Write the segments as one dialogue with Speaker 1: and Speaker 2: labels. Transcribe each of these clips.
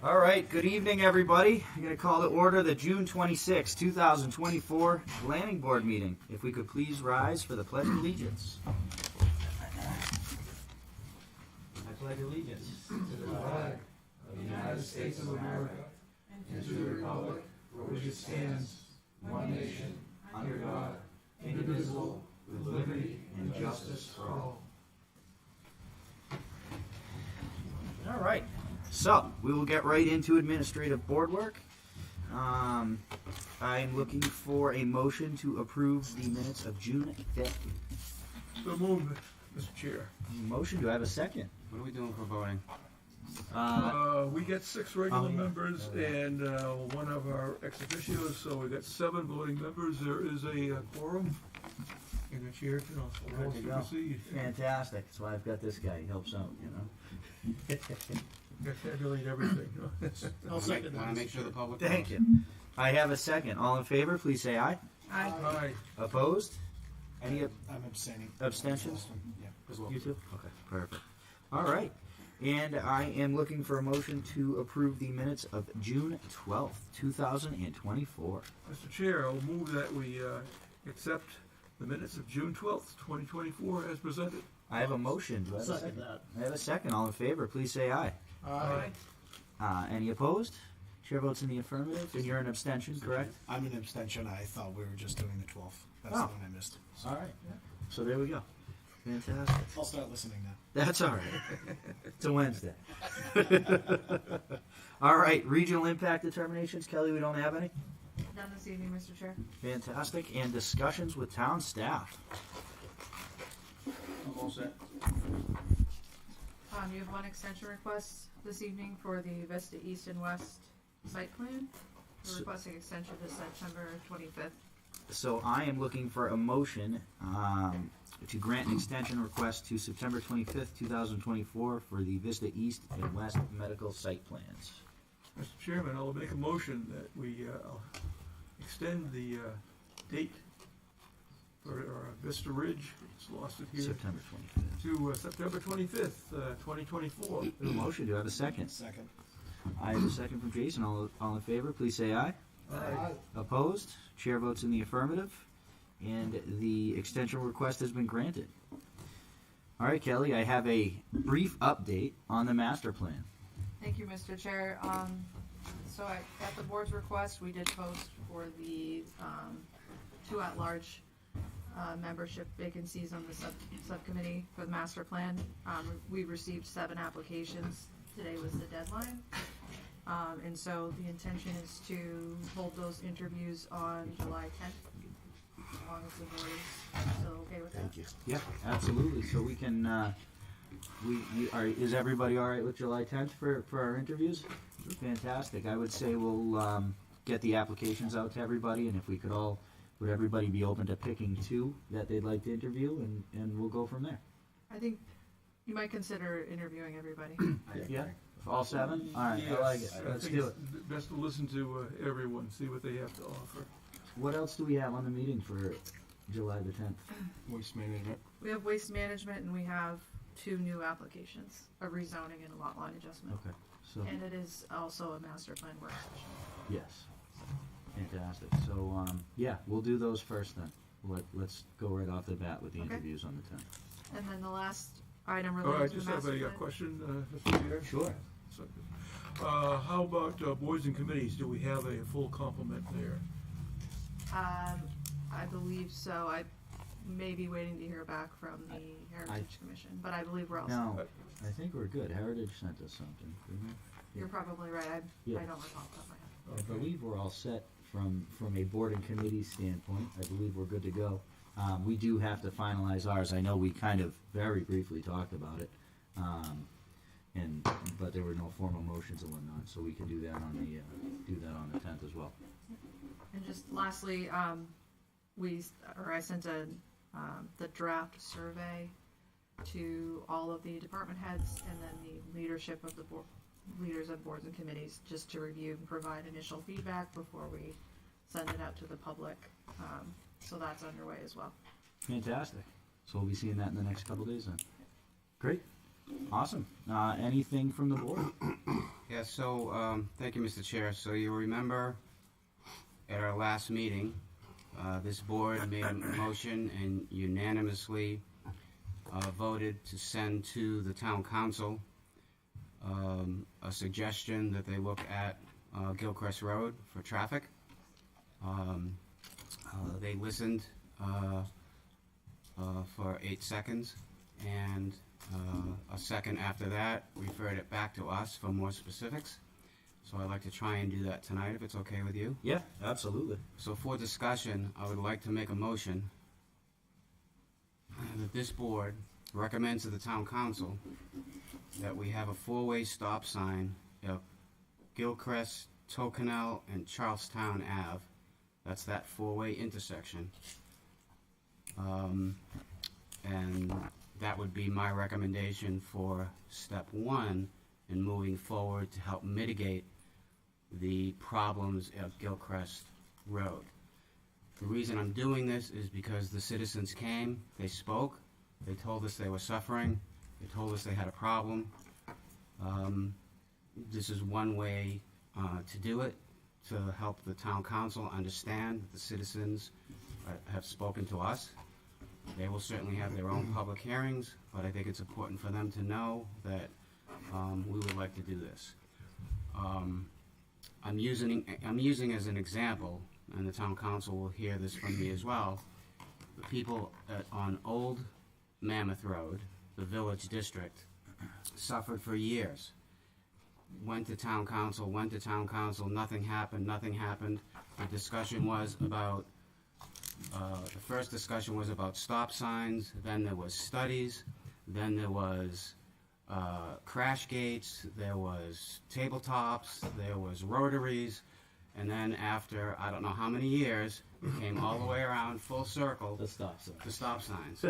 Speaker 1: All right, good evening, everybody. I'm going to call to order the June 26, 2024 Planning Board meeting. If we could please rise for the Pledge of Allegiance. I pledge allegiance
Speaker 2: to the flag of the United States of America and to the republic for which it stands, one nation, under God, indivisible, with liberty and justice for all.
Speaker 1: All right, so we will get right into administrative board work. I'm looking for a motion to approve the minutes of June 5th.
Speaker 2: So moved, Mr. Chair.
Speaker 1: Motion, do I have a second?
Speaker 3: What are we doing for voting?
Speaker 2: We get 6 regular members and one of our ex officios, so we got 7 voting members. There is a quorum. And the chair can also proceed.
Speaker 1: Fantastic. That's why I've got this guy. He helps out, you know.
Speaker 2: Got to tabulate everything.
Speaker 3: I'll second that. Want to make sure the public
Speaker 1: Thank
Speaker 3: knows.
Speaker 1: you. I have a second. All in favor, please say aye.
Speaker 2: Aye. Aye.
Speaker 1: Opposed? Any
Speaker 4: I'm abstaining.
Speaker 1: abstentions?
Speaker 4: Yeah.
Speaker 3: As well.
Speaker 1: You too? Okay, perfect. All right. And I am looking for a motion to approve the minutes of June 12th, 2024.
Speaker 2: Mr. Chair, I'll move that we accept the minutes of June 12th, 2024 as presented.
Speaker 1: I have a motion. Do I have a second? I have a second. All in favor, please say aye.
Speaker 2: Aye.
Speaker 1: Any opposed? Chair votes in the affirmative, and you're an abstention, correct?
Speaker 4: I'm an abstention. I thought we were just doing the 12th. That's
Speaker 1: Oh.
Speaker 4: the one I missed. So
Speaker 1: All right. So there we go. Fantastic.
Speaker 4: I'll start listening now.
Speaker 1: That's all right. It's a Wednesday. All right. Regional impact determinations. Kelly, we don't have any?
Speaker 5: None this evening, Mr. Chair.
Speaker 1: Fantastic. And discussions with town staff.
Speaker 3: I'm all set.
Speaker 5: You have one extension request this evening for the Vista East and West site plan. We're requesting extension to September 25th.
Speaker 1: So I am looking for a motion to grant an extension request to September 25th, 2024 for the Vista East and West medical site plans.
Speaker 2: Mr. Chairman, I'll make a motion that we extend the date for Vista Ridge, it's lost it here,
Speaker 1: September 25th.
Speaker 2: to September 25th, 2024.
Speaker 1: I have a motion. Do I have a second?
Speaker 4: Second.
Speaker 1: I have a second from Jason. All in favor, please say aye.
Speaker 2: Aye.
Speaker 1: Opposed? Chair votes in the affirmative. And the extension request has been granted. All right, Kelly, I have a brief update on the master plan.
Speaker 5: Thank you, Mr. Chair. So at the board's request, we did post for the 2 at-large membership vacancies on the subcommittee for the master plan. We received 7 applications. Today was the deadline. And so the intention is to hold those interviews on July 10th, as long as the board is still okay with that.
Speaker 4: Thank you.
Speaker 1: Yeah, absolutely. So we can, is everybody all right with July 10th for our interviews? Fantastic. I would say we'll get the applications out to everybody, and if we could would everybody be open to picking 2 that they'd like to interview, and we'll go from there.
Speaker 5: I think you might consider interviewing everybody.
Speaker 1: Yeah? All 7? All right, I like it.
Speaker 2: I
Speaker 1: Let's
Speaker 2: think
Speaker 1: do
Speaker 2: it's
Speaker 1: it.
Speaker 2: best to listen to everyone, see what they have to offer.
Speaker 1: What else do we have on the meeting for July the 10th?
Speaker 4: Waste management.
Speaker 5: We have waste management and we have 2 new applications, a rezoning and a lot line adjustment.
Speaker 1: Okay, so,
Speaker 5: And it is also a master plan work session.
Speaker 1: yes. Fantastic. So, yeah, we'll do those first then. Let's go right off the bat with the
Speaker 5: Okay.
Speaker 1: interviews on the 10th.
Speaker 5: And then the last item
Speaker 2: I
Speaker 5: related to
Speaker 2: just
Speaker 5: the
Speaker 2: have
Speaker 5: master
Speaker 2: a
Speaker 5: plan.
Speaker 2: question, Mr. Chair.
Speaker 1: Sure.
Speaker 2: How about boards and committees? Do we have a full complement there?
Speaker 5: I believe so. I may be waiting to hear back from the Heritage Commission, but I believe we're all set.
Speaker 1: No, I think we're good. Heritage sent us something, didn't they?
Speaker 5: You're probably right. I
Speaker 1: Yeah.
Speaker 5: don't recall off the top of my head.
Speaker 1: I believe we're all set from a board and committee standpoint. I believe we're good to go. We do have to finalize ours. I know we kind of very briefly talked about it, but there were no formal motions and whatnot, so we can do that on the 10th as well.
Speaker 5: And just lastly, I sent the draft survey to all of the department heads and then the leadership of the leaders of boards and committees, just to review and provide initial feedback before we send it out to the public. So that's underway as well.
Speaker 1: Fantastic. So we'll be seeing that in the next couple days then. Great. Awesome. Anything from the board?
Speaker 3: Yeah, so, thank you, Mr. Chair. So you remember at our last meeting, this board made a motion and unanimously voted to send to the town council a suggestion that they look at Gilchrist Road for traffic. They listened for 8 seconds, and a second after that referred it back to us for more specifics. So I'd like to try and do that tonight, if it's okay with you.
Speaker 1: Yeah, absolutely.
Speaker 3: So for discussion, I would like to make a motion that this board recommends to the town council that we have a four-way stop sign at Gilchrist, Tokenel, and Charlestown Ave. That's that four-way intersection. And that would be my recommendation for step one in moving forward to help mitigate the problems at Gilchrist Road. The reason I'm doing this is because the citizens came, they spoke, they told us they were suffering, they told us they had a problem. This is one way to do it, to help the town council understand that the citizens have spoken to us. They will certainly have their own public hearings, but I think it's important for them to know that we would like to do this. I'm using as an example, and the town council will hear this from me as well, the people on Old Mammoth Road, the Village District, suffered for years. Went to town council, nothing happened. The discussion was about, the first discussion was about stop signs, then there was studies, then there was crash gates, there was tabletops, there was rotaries, and then after I don't know how many years, it came all the way around full circle
Speaker 1: The stop sign.
Speaker 3: to stop signs.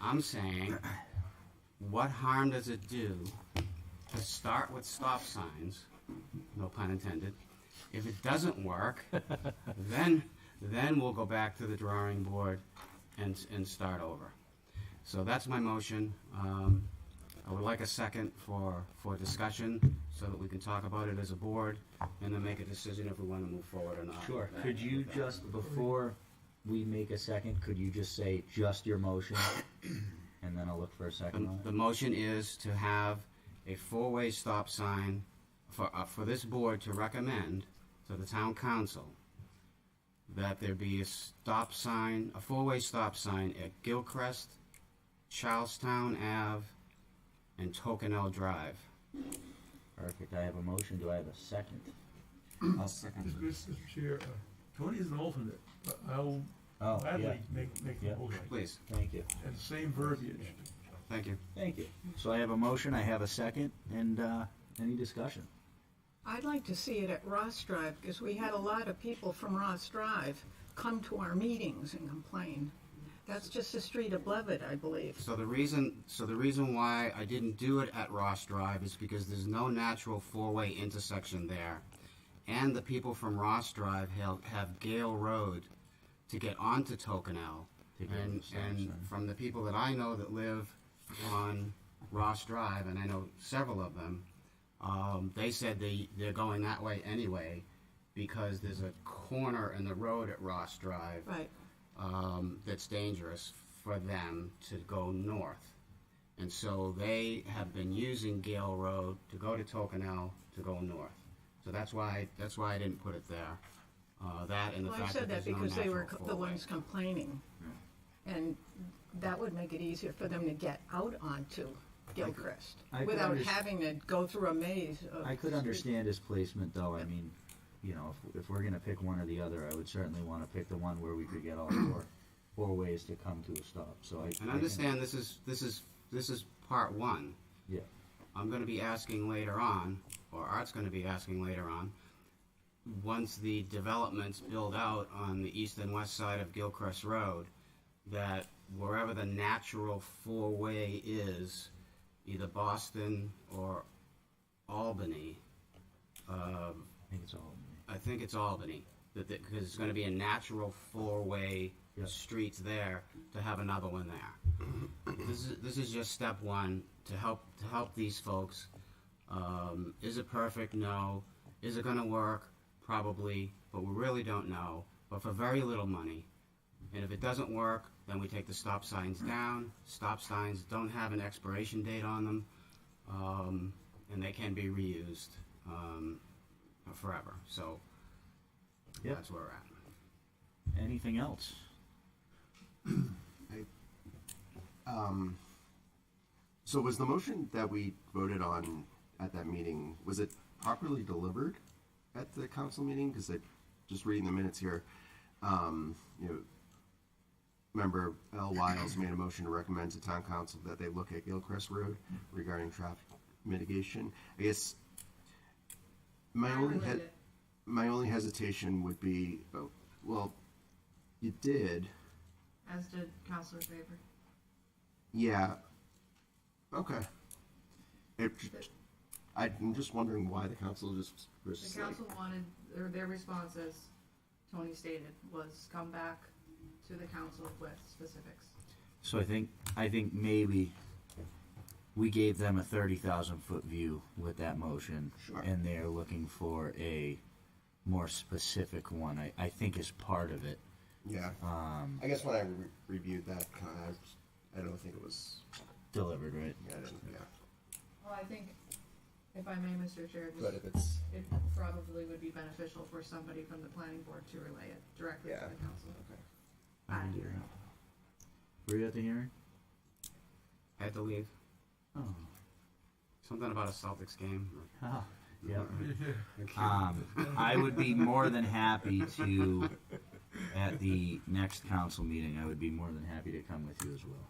Speaker 3: I'm saying, what harm does it do to start with stop signs, no pun intended? If it doesn't work, then we'll go back to the drawing board and start over. So that's my motion. I would like a second for discussion so that we can talk about it as a board and then make a decision if we want to move forward or not.
Speaker 1: Sure. Could you just, before we make a second, could you just say just your motion? And then I'll look for a second on
Speaker 3: The
Speaker 1: it.
Speaker 3: motion is to have a four-way stop sign for this board to recommend to the town council that there be a stop sign, a four-way stop sign at Gilchrist, Charlestown Ave, and Tokenel Drive.
Speaker 1: Perfect. I have a motion. Do I have a second?
Speaker 3: I'll second.
Speaker 2: Mr. Chair, Tony is an alternate, but I'll
Speaker 1: Oh,
Speaker 2: gladly
Speaker 1: yeah.
Speaker 2: make the
Speaker 1: Yeah.
Speaker 2: motion.
Speaker 3: Please,
Speaker 1: Thank you.
Speaker 2: And same verbiage.
Speaker 3: thank you.
Speaker 1: Thank you. So I have a motion. I have a second. And any discussion?
Speaker 6: I'd like to see it at Ross Drive, because we had a lot of people from Ross Drive come to our meetings and complain. That's just the street of Levitt, I believe.
Speaker 3: So the reason why I didn't do it at Ross Drive is because there's no natural four-way intersection there. And the people from Ross Drive have Gale Road to get onto Tokenel.
Speaker 1: To get
Speaker 3: And,
Speaker 1: to the
Speaker 3: and
Speaker 1: stop sign.
Speaker 3: from the people that I know that live on Ross Drive, and I know several of them, they said they're going that way anyway because there's a corner in the road at Ross Drive
Speaker 6: Right.
Speaker 3: that's dangerous for them to go north. And so they have been using Gale Road to go to Tokenel to go north. So that's why I didn't put it there. That and the
Speaker 6: Well, I
Speaker 3: fact
Speaker 6: said
Speaker 3: that
Speaker 6: that
Speaker 3: there's no
Speaker 6: because they were
Speaker 3: natural
Speaker 6: the
Speaker 3: four-way.
Speaker 6: ones complaining. And that would make it easier for them to get out onto Gilchrist
Speaker 1: I could
Speaker 6: without
Speaker 1: underst-
Speaker 6: having to go through a maze of.
Speaker 1: I could understand his placement, though. I mean, you know, if we're gonna pick one or the other, I would certainly want to pick the one where we could get all four ways to come to a stop. So I
Speaker 3: And
Speaker 1: can-
Speaker 3: understand this is part one.
Speaker 1: Yeah.
Speaker 3: I'm going to be asking later on, or Art's going to be asking later on, once the developments build out on the east and west side of Gilchrist Road, that wherever the natural four-way is, either Boston or Albany,
Speaker 1: I think it's all.
Speaker 3: I think it's Albany, because it's going to be a natural four-way
Speaker 1: Yeah.
Speaker 3: streets there to have another one there. this is just step one to help these folks. Is it perfect? No. Is it going to work? Probably, but we really don't know. But for very little money, and if it doesn't work, then we take the stop signs down. Stop signs don't have an expiration date on them, and they can be reused forever. So
Speaker 1: Yep.
Speaker 3: that's where we're at.
Speaker 1: Anything else?
Speaker 7: So was the motion that we voted on at that meeting, was it properly delivered at the council meeting? Because just reading the minutes here, member L. Wiles made a motion to recommend to town council that they look at Gilchrist Road regarding traffic mitigation. I guess my only hesitation would be, well, you did.
Speaker 5: As did Councilor Faber.
Speaker 7: Yeah. Okay. I'm just wondering why the council just was
Speaker 5: The council wanted, or their response, as Tony stated, was come back to the council with specifics.
Speaker 1: So I think maybe we gave them a 30,000-foot view with that motion,
Speaker 7: Sure.
Speaker 1: and they're looking for a more specific one. I think is part of it.
Speaker 7: Yeah. I guess when I reviewed that, I don't think it was.
Speaker 1: Delivered, right?
Speaker 7: Yeah, I didn't. Yeah.
Speaker 5: Well, I think, if I may, Mr. Chair,
Speaker 7: But if it's
Speaker 5: it probably would be beneficial for somebody from the planning board to relay it directly to the council.
Speaker 7: okay.
Speaker 1: I can do that. Were you at the hearing?
Speaker 3: I had to leave.
Speaker 1: Oh.
Speaker 3: Something about a Celtics game.
Speaker 1: Oh. Yeah. I would be more than happy to, at the next council meeting, I would be more than happy to come with you as well.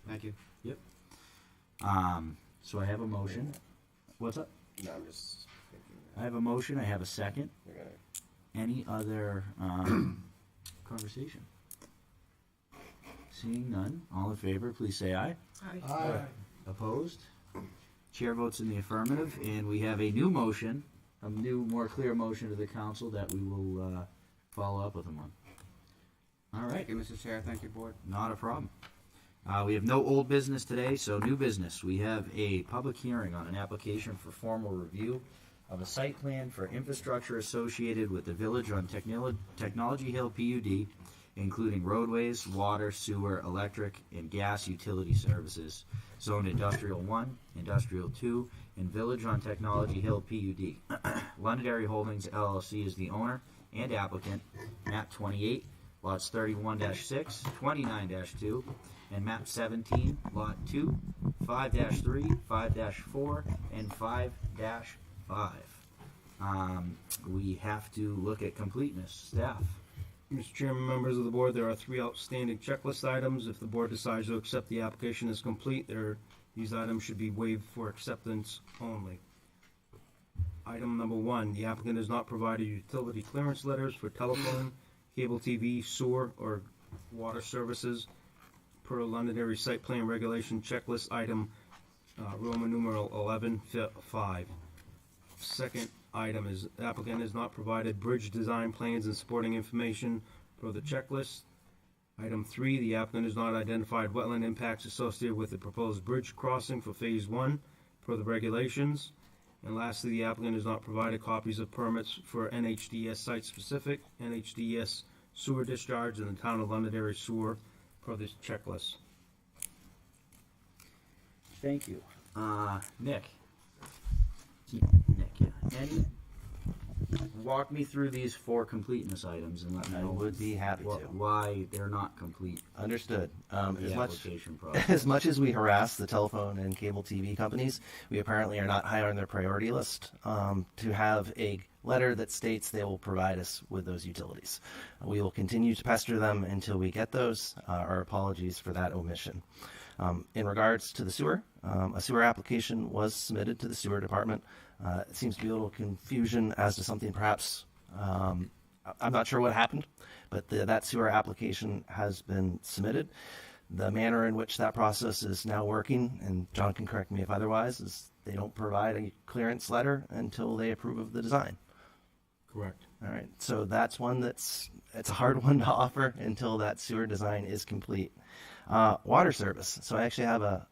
Speaker 3: Thank you.
Speaker 1: So I have a motion. What's up?
Speaker 7: No, I'm just thinking.
Speaker 1: I have a motion. I have a second.
Speaker 7: They're gonna.
Speaker 1: Any other conversation? Seeing none, all in favor, please say aye.
Speaker 4: Aye.
Speaker 1: Opposed? Chair votes in the affirmative, and we have a new motion, a new, more clear motion to the council that we will follow up with them on. All right.
Speaker 3: Thank you, Mr. Chair. Thank you, board.
Speaker 1: Not a problem. We have no old business today, so new business. We have a public hearing on an application for formal review of a site plan for infrastructure associated with the Village on Technology Hill PUD, including roadways, water, sewer, electric, and gas utility services, zoned Industrial 1, Industrial 2, and Village on Technology Hill PUD. Londonderry Holdings LLC is the owner and applicant, map 28, lots 31-6, 29-2, and map 17, lot 2, 5-3, 5-4, and 5-5. We have to look at completeness. Staff.
Speaker 4: Mr. Chairman, members of the board, there are 3 outstanding checklist items. If the board decides to accept the application as complete, these items should be waived for acceptance only. Item number 1, the applicant has not provided utility clearance letters for telephone, cable TV, sewer, or water services per Londonderry Site Plan Regulation Checklist Item Roman numeral 11-5. Second item is the applicant has not provided bridge design plans and supporting information for the checklist. Item 3, the applicant has not identified wetland impacts associated with the proposed bridge crossing for Phase 1 per the regulations. And lastly, the applicant has not provided copies of permits for NHDS site-specific, NHDS sewer discharge in the town of Londonderry sewer per this checklist.
Speaker 1: Thank you. Nick. Nick, yeah. And walk me through these 4 completeness items and let me
Speaker 8: I
Speaker 1: know
Speaker 8: would be happy to.
Speaker 1: why they're not complete.
Speaker 8: Understood.
Speaker 1: in
Speaker 8: As
Speaker 1: the
Speaker 8: much
Speaker 1: application process.
Speaker 8: as much as we harass the telephone and cable TV companies, we apparently are not high on their priority list to have a letter that states they will provide us with those utilities. We will continue to pester them until we get those. Our apologies for that omission. In regards to the sewer, a sewer application was submitted to the sewer department. It seems to be a little confusion as to something perhaps, I'm not sure what happened, but that sewer application has been submitted. The manner in which that process is now working, and John can correct me if otherwise, is they don't provide a clearance letter until they approve of the design.
Speaker 4: Correct.
Speaker 8: All right, so that's one it's a hard one to offer until that sewer design is complete. Water service. So I actually have a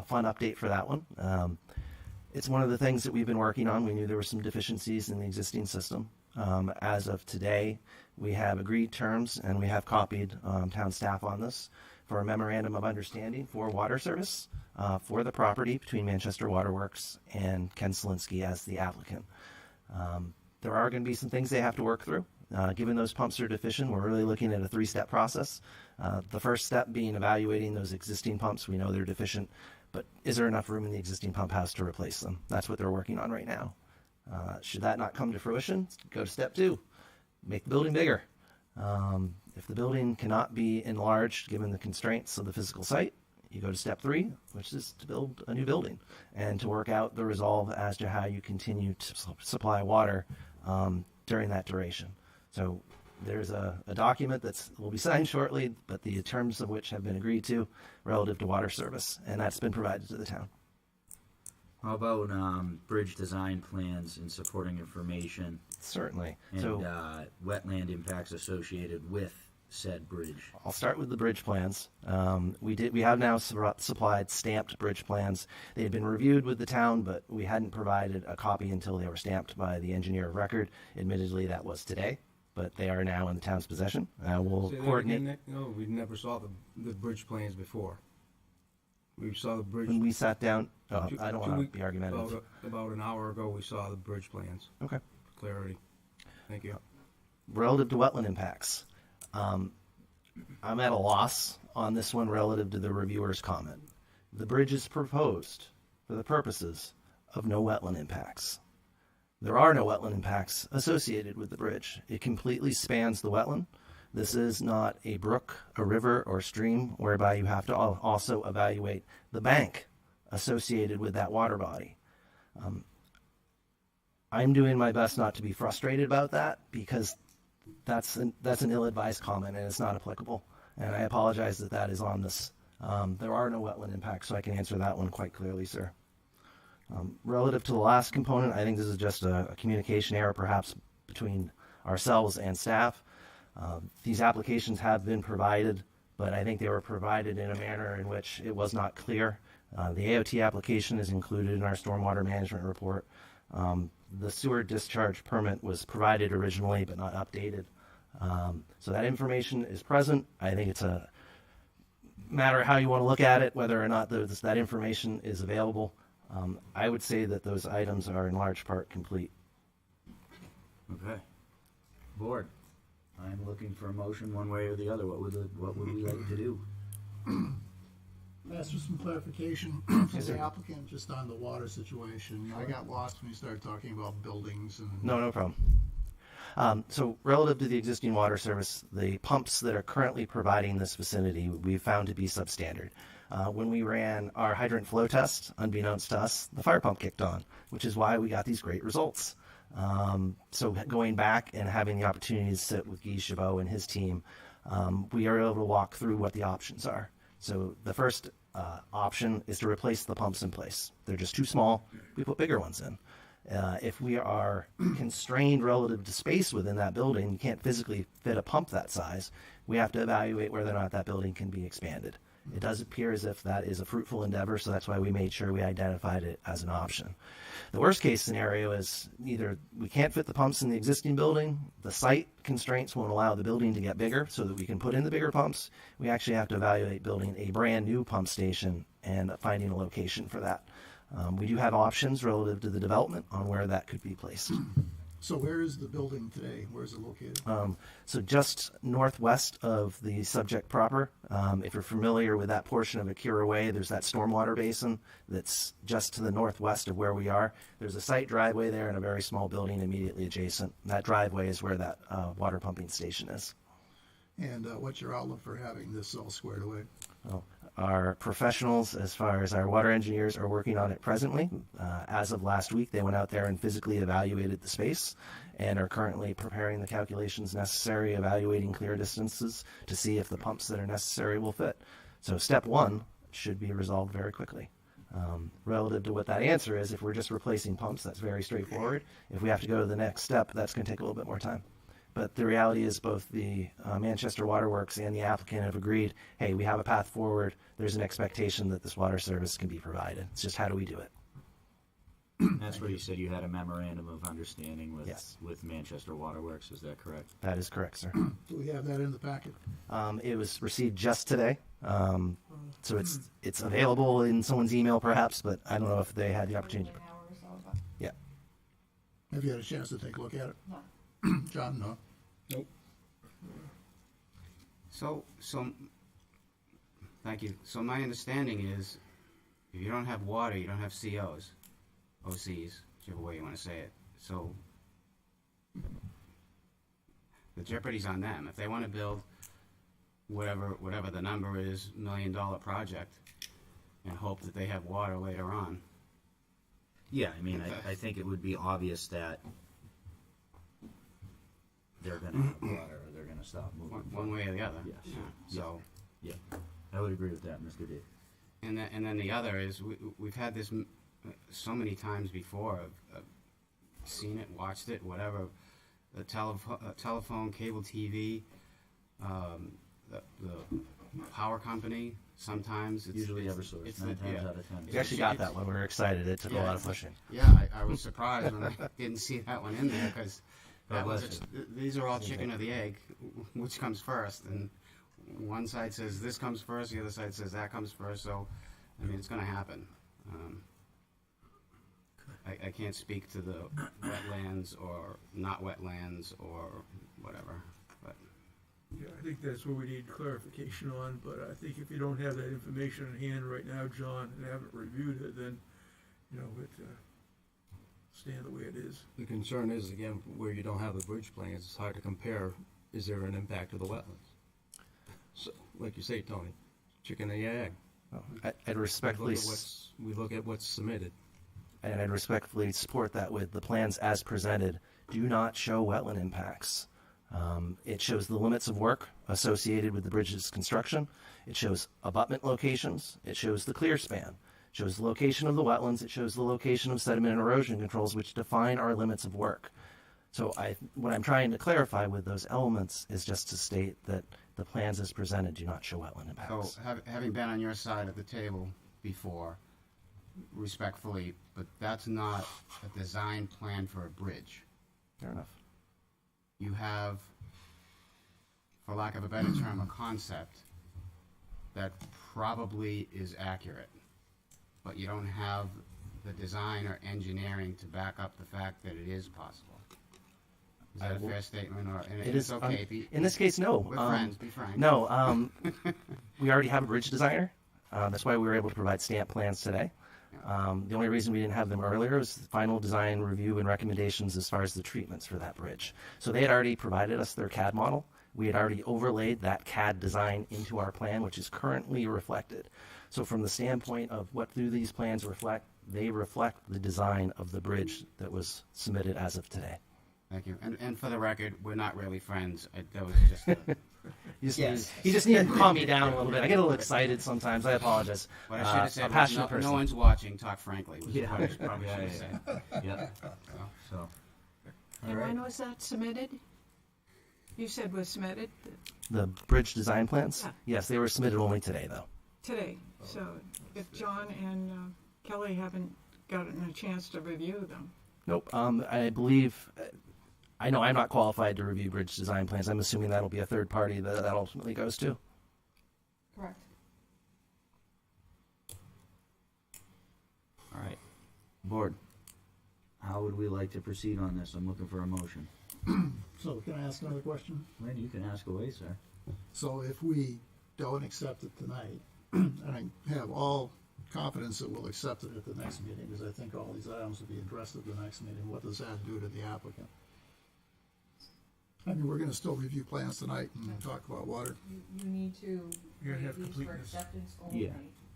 Speaker 8: fun update for that one. It's one of the things that we've been working on. We knew there were some deficiencies in the existing system. As of today, we have agreed terms, and we have copied town staff on this for a memorandum of understanding for water service for the property between Manchester Waterworks and Ken Selinsky as the applicant. There are going to be some things they have to work through. Given those pumps are deficient, we're really looking at a 3-step process. The first step being evaluating those existing pumps. We know they're deficient, but is there enough room in the existing pump house to replace them? That's what they're working on right now. Should that not come to fruition, go to step 2, make the building bigger. If the building cannot be enlarged given the constraints of the physical site, you go to step 3, which is to build a new building and to work out the resolve as to how you continue to supply water during that duration. So there's a document that will be signed shortly, but the terms of which have been agreed to relative to water service, and that's been provided to the town.
Speaker 1: How about bridge design plans and supporting information
Speaker 8: Certainly.
Speaker 1: and
Speaker 8: So
Speaker 1: wetland impacts associated with said bridge?
Speaker 8: I'll start with the bridge plans. We have now supplied stamped bridge plans. They had been reviewed with the town, but we hadn't provided a copy until they were stamped by the engineer of record. Admittedly, that was today, but they are now in the town's possession. We'll
Speaker 4: Say that
Speaker 8: coordinate.
Speaker 4: again, Nick? No, we never saw the bridge plans before. We saw the bridge.
Speaker 8: When we sat down,
Speaker 4: Two-
Speaker 8: I don't
Speaker 4: 2
Speaker 8: want to
Speaker 4: week-
Speaker 8: be argumentative.
Speaker 4: About an hour ago, we saw the bridge plans.
Speaker 8: Okay.
Speaker 4: For clarity. Thank you.
Speaker 8: Relative to wetland impacts, I'm at a loss on this one relative to the reviewer's comment. The bridge is proposed for the purposes of no wetland impacts. There are no wetland impacts associated with the bridge. It completely spans the wetland. This is not a brook, a river, or stream whereby you have to also evaluate the bank associated with that water body. I'm doing my best not to be frustrated about that because that's an ill-advised comment and it's not applicable. And I apologize that that is on this. There are no wetland impacts, so I can answer that one quite clearly, sir. Relative to the last component, I think this is just a communication error perhaps between ourselves and staff. These applications have been provided, but I think they were provided in a manner in which it was not clear. The AOT application is included in our stormwater management report. The sewer discharge permit was provided originally but not updated. So that information is present. I think it's a matter of how you want to look at it, whether or not that information is available. I would say that those items are in large part complete.
Speaker 1: Okay. Board, I'm looking for a motion one way or the other. What would we like to do?
Speaker 2: Ask for some clarification from
Speaker 8: Yes, sir.
Speaker 2: the applicant just on the water situation. I got lost when you started talking about buildings and.
Speaker 8: No problem. So relative to the existing water service, the pumps that are currently providing this vicinity, we found to be substandard. When we ran our hydrant flow test, unbeknownst to us, the fire pump kicked on, which is why we got these great results. So going back and having the opportunity to sit with Guy Chabot and his team, we are able to walk through what the options are. So the first option is to replace the pumps in place. They're just too small. We put bigger ones in. If we are constrained relative to space within that building, you can't physically fit a pump that size, we have to evaluate whether or not that building can be expanded. It does appear as if that is a fruitful endeavor, so that's why we made sure we identified it as an option. The worst case scenario is either we can't fit the pumps in the existing building, the site constraints won't allow the building to get bigger so that we can put in the bigger pumps. We actually have to evaluate building a brand new pump station and finding a location for that. We do have options relative to the development on where that could be placed.
Speaker 2: So where is the building today? Where is it located?
Speaker 8: So just northwest of the subject proper, if you're familiar with that portion of Akira Way, there's that stormwater basin that's just to the northwest of where we are. There's a site driveway there and a very small building immediately adjacent. That driveway is where that water pumping station is.
Speaker 2: And what's your outlook for having this all squared away?
Speaker 8: Well, our professionals, as far as our water engineers, are working on it presently. As of last week, they went out there and physically evaluated the space and are currently preparing the calculations necessary, evaluating clear distances to see if the pumps that are necessary will fit. So step one should be resolved very quickly. Relative to what that answer is, if we're just replacing pumps, that's very straightforward. If we have to go to the next step, that's going to take a little bit more time. But the reality is both the Manchester Waterworks and the applicant have agreed, hey, we have a path forward. There's an expectation that this water service can be provided. It's just how do we do it?
Speaker 1: That's where you said you had a memorandum of understanding with
Speaker 8: Yes.
Speaker 1: with Manchester Waterworks. Is that correct?
Speaker 8: That is correct, sir.
Speaker 2: Do we have that in the packet?
Speaker 8: It was received just today, so it's available in someone's email perhaps, but I don't know if they had the opportunity.
Speaker 5: An hour or so, but
Speaker 2: Have you had a chance to take a look at it?
Speaker 5: no.
Speaker 2: John, no?
Speaker 3: So, thank you. So my understanding is, if you don't have water, you don't have COs, OCs, whichever way you want to say it. So the jeopardy's on them. If they want to build whatever the number is, $1 million project, and hope that they have water later on.
Speaker 1: Yeah, I mean, I think it would be obvious that they're going to have water or they're going to stop moving.
Speaker 3: One way or the other.
Speaker 1: Yes.
Speaker 3: Yeah. So,
Speaker 1: Yeah, I would agree with that, Mr. D.
Speaker 3: and then the other is we've had this so many times before. I've seen it, watched it, whatever. The telephone, cable TV, the power company. Sometimes it's
Speaker 1: Usually
Speaker 3: it's,
Speaker 1: EverSource,
Speaker 3: it's
Speaker 1: 9 times
Speaker 3: yeah.
Speaker 1: out of 10.
Speaker 8: We actually got that one. We were excited. It took a
Speaker 3: Yeah,
Speaker 8: lot of pushing.
Speaker 3: Yeah, I was surprised when I didn't see that one in there because
Speaker 1: God bless
Speaker 3: these are all chicken or the egg, which comes first, and one side says this comes first, the other side says that comes first. So, I mean, it's going to happen. I can't speak to the wetlands or not wetlands or whatever, but
Speaker 9: Yeah, I think that's what we need clarification on, but I think if you don't have that information in hand right now, John, and haven't reviewed it, then, stand the way it is.
Speaker 4: The concern is, again, where you don't have the bridge plans, it's hard to compare, is there an impact to the wetlands? So, like you say, Tony, chicken and the egg.
Speaker 8: I'd respectfully,
Speaker 4: We look at what's submitted.
Speaker 8: and I'd respectfully support that with the plans as presented do not show wetland impacts. It shows the limits of work associated with the bridge's construction. It shows abutment locations. It shows the clear span. It shows the location of the wetlands. It shows the location of sediment and erosion controls, which define our limits of work. So what I'm trying to clarify with those elements is just to state that the plans as presented do not show wetland impacts.
Speaker 3: so having been on your side of the table before, respectfully, but that's not a design plan for a bridge.
Speaker 8: Fair enough.
Speaker 3: You have, for lack of a better term, a concept that probably is accurate, but you don't have the design or engineering to back up the fact that it is possible. Is that a fair statement? Or and
Speaker 8: It
Speaker 3: it's
Speaker 8: is,
Speaker 3: okay.
Speaker 8: in this case, no.
Speaker 3: We're friends. Be frank.
Speaker 8: No, we already have a bridge designer. That's why we were able to provide stamp plans today. The only reason we didn't have them earlier was the final design review and recommendations as far as the treatments for that bridge. So they had already provided us their CAD model. We had already overlaid that CAD design into our plan, which is currently reflected. So from the standpoint of what do these plans reflect, they reflect the design of the bridge that was submitted as of today.
Speaker 3: Thank you. And for the record, we're not really friends. That was just
Speaker 8: You just need to calm me down a little bit. I get a little excited sometimes. I apologize.
Speaker 3: what I should have said.
Speaker 8: A
Speaker 3: Was
Speaker 8: passionate
Speaker 3: no
Speaker 8: person.
Speaker 3: one's watching. Talk frankly. Was
Speaker 1: Yeah.
Speaker 3: what I probably should have said.
Speaker 1: Yeah. So, all
Speaker 6: And
Speaker 1: right.
Speaker 6: when was that submitted? You said was submitted
Speaker 8: The bridge design plans?
Speaker 6: Yeah.
Speaker 8: Yes, they were submitted only today, though.
Speaker 6: today. So if John and Kelly haven't gotten a chance to review them.
Speaker 8: Nope. I believe, I know I'm not qualified to review bridge design plans. I'm assuming that'll be a third party that ultimately goes to.
Speaker 5: Correct.
Speaker 1: All right. Board, how would we like to proceed on this? I'm looking for a motion.
Speaker 2: So can I ask another question?
Speaker 1: Lynn, you can ask away, sir.
Speaker 2: So if we don't accept it tonight, and I have all confidence that we'll accept it at the next meeting, because I think all these items will be addressed at the next meeting, what does that do to the applicant? I mean, we're gonna still review plans tonight and talk about water.
Speaker 5: You need to
Speaker 9: You're gonna have
Speaker 5: review for
Speaker 9: completeness.
Speaker 5: acceptance only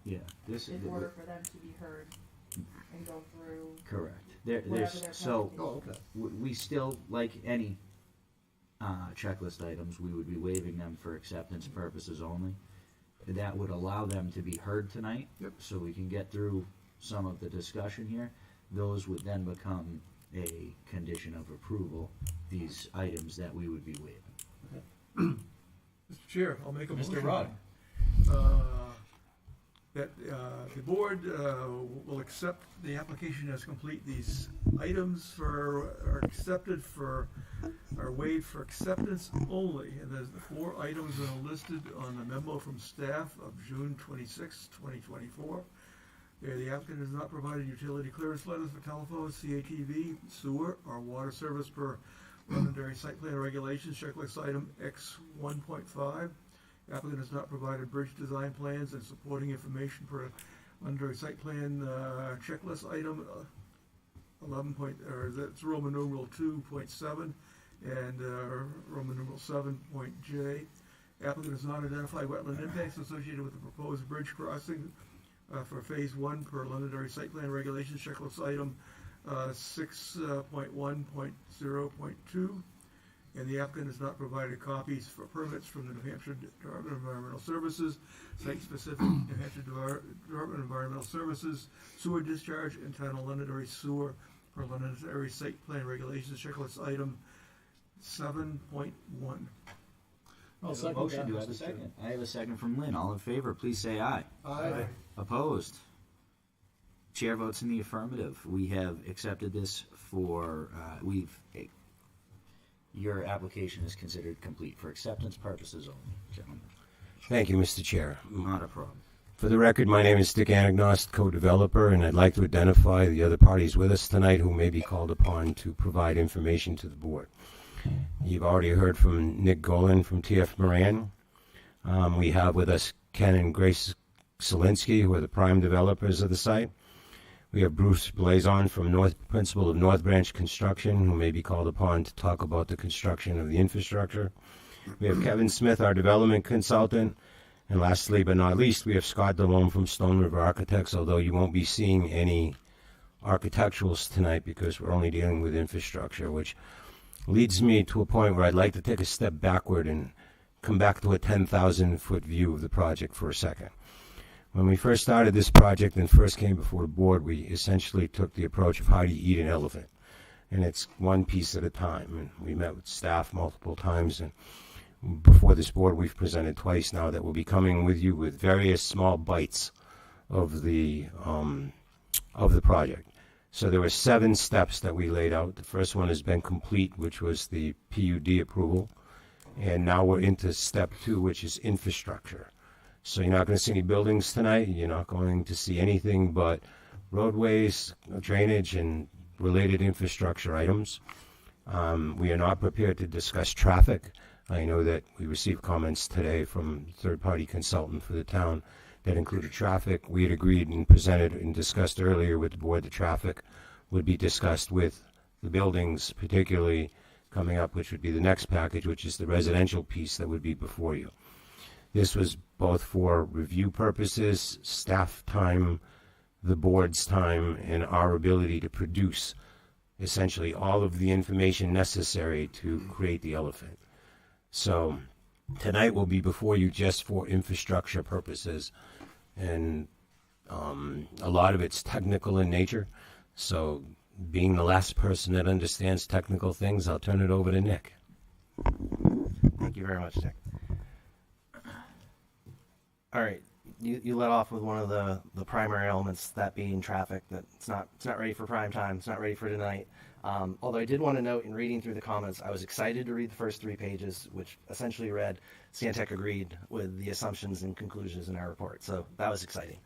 Speaker 1: Yeah. This
Speaker 5: in order for them to be heard and go through
Speaker 1: correct.
Speaker 5: whatever
Speaker 1: There's
Speaker 5: their
Speaker 1: so
Speaker 2: Oh, okay.
Speaker 1: we still, like any checklist items, we would be waiving them for acceptance purposes only. That would allow them to be heard tonight,
Speaker 2: Yep.
Speaker 1: so we can get through some of the discussion here. Those would then become a condition of approval, these items that we would be waiving.
Speaker 9: Mr. Chair, I'll make a motion.
Speaker 1: Mr. Rod.
Speaker 9: That the board will accept the application as complete. These items are accepted are waived for acceptance only. And there's the 4 items that are listed on the memo from staff of June 26, 2024. The applicant has not provided utility clearance letters for telephone, CATV, sewer, or water service per Londonderry site plan regulations, checklist item X 1.5. Applicant has not provided bridge design plans and supporting information per Londonderry site plan checklist item 11. That's Roman numeral 2.7 and Roman numeral 7.J. Applicant has not identified wetland impacts associated with the proposed bridge crossing for phase 1 per Londonderry site plan regulations checklist item 6.1.0.2. And the applicant has not provided copies for permits from the New Hampshire Department of Environmental Services, site-specific New Hampshire Department of Environmental Services, sewer discharge, entitled Londonderry Sewer for Londonderry Site Plan Regulations checklist item 7.1.
Speaker 1: I'll second motion. Do I have a second? I have a second from Lynn. All in favor, please say aye.
Speaker 9: Aye.
Speaker 1: Opposed? Chair votes in the affirmative. We have accepted this for, your application is considered complete for acceptance purposes only, gentlemen.
Speaker 10: Thank you, Mr. Chair.
Speaker 1: Not a problem.
Speaker 10: For the record, my name is Dick Anagnost, co-developer, and I'd like to identify the other parties with us tonight who may be called upon to provide information to the board. You've already heard from Nick Golan from TF Moran. We have with us Ken and Grace Solinsky, who are the prime developers of the site. We have Bruce Blazon principal of North Branch Construction, who may be called upon to talk about the construction of the infrastructure. We have Kevin Smith, our development consultant. And lastly but not least, we have Scott Delhomme from Stone River Architects, although you won't be seeing any architecturals tonight because we're only dealing with infrastructure, which leads me to a point where I'd like to take a step backward and come back to a 10,000-foot view of the project for a second. When we first started this project and first came before the board, we essentially took the approach of how do you eat an elephant? And it's one piece at a time. And we met with staff multiple times, and before this board we've presented twice now that we'll be coming with you with various small bites of the project. So there were 7 steps that we laid out. The first one has been complete, which was the PUD approval. And now we're into step 2, which is infrastructure. So you're not going to see any buildings tonight. You're not going to see anything but roadways, drainage, and related infrastructure items. We are not prepared to discuss traffic. I know that we received comments today from a third-party consultant for the town that included traffic. We had agreed and presented and discussed earlier with the board that traffic would be discussed with the buildings, particularly coming up, which would be the next package, which is the residential piece that would be before you. This was both for review purposes, staff time, the board's time, and our ability to produce essentially all of the information necessary to create the elephant. So tonight will be before you just for infrastructure purposes, and a lot of it's technical in nature. So being the last person that understands technical things, I'll turn it over to Nick.
Speaker 8: Thank you very much, Dick. All right, you let off with one of the primary elements, that being traffic. That it's not ready for prime time. It's not ready for tonight. Although I did want to note, in reading through the comments, I was excited to read the first 3 pages, which essentially read, Stantec agreed with the assumptions and conclusions in our report. So that was exciting.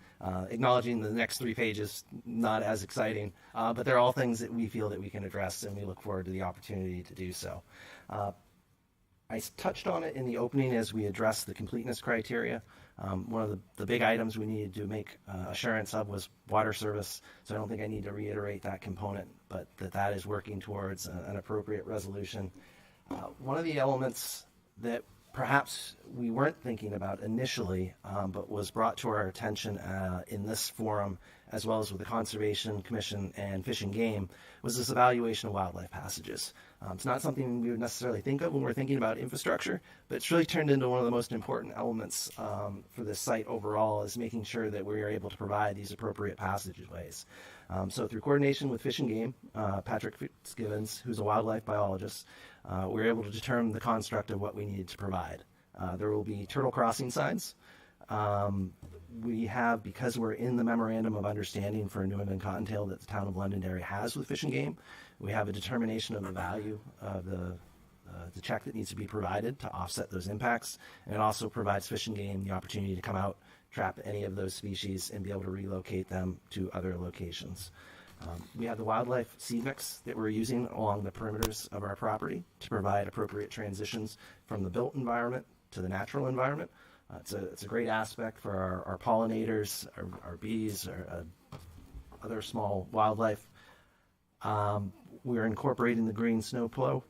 Speaker 8: Acknowledging the next 3 pages, not as exciting, but they're all things that we feel that we can address, and we look forward to the opportunity to do so. I touched on it in the opening as we addressed the completeness criteria. One of the big items we needed to make assurance of was water service, so I don't think I need to reiterate that component, but that is working towards an appropriate resolution. One of the elements that perhaps we weren't thinking about initially, but was brought to our attention in this forum as well as with the Conservation Commission and Fish and Game, was this evaluation of wildlife passages. It's not something we would necessarily think of when we're thinking about infrastructure, but it's really turned into one of the most important elements for this site overall, is making sure that we are able to provide these appropriate passageways. So through coordination with Fish and Game, Patrick Fitzgibbons, who's a wildlife biologist, we were able to determine the construct of what we needed to provide. There will be turtle crossing signs. We have, because we're in the memorandum of understanding for New England Cottontail that the town of Londonderry has with Fish and Game, we have a determination of the value of the check that needs to be provided to offset those impacts. And it also provides Fish and Game the opportunity to come out, trap any of those species, and be able to relocate them to other locations. We have the wildlife seed mix that we're using along the perimeters of our property to provide appropriate transitions from the built environment to the natural environment. It's a great aspect for our pollinators, our bees, our other small wildlife. We're incorporating the Green Snow Pro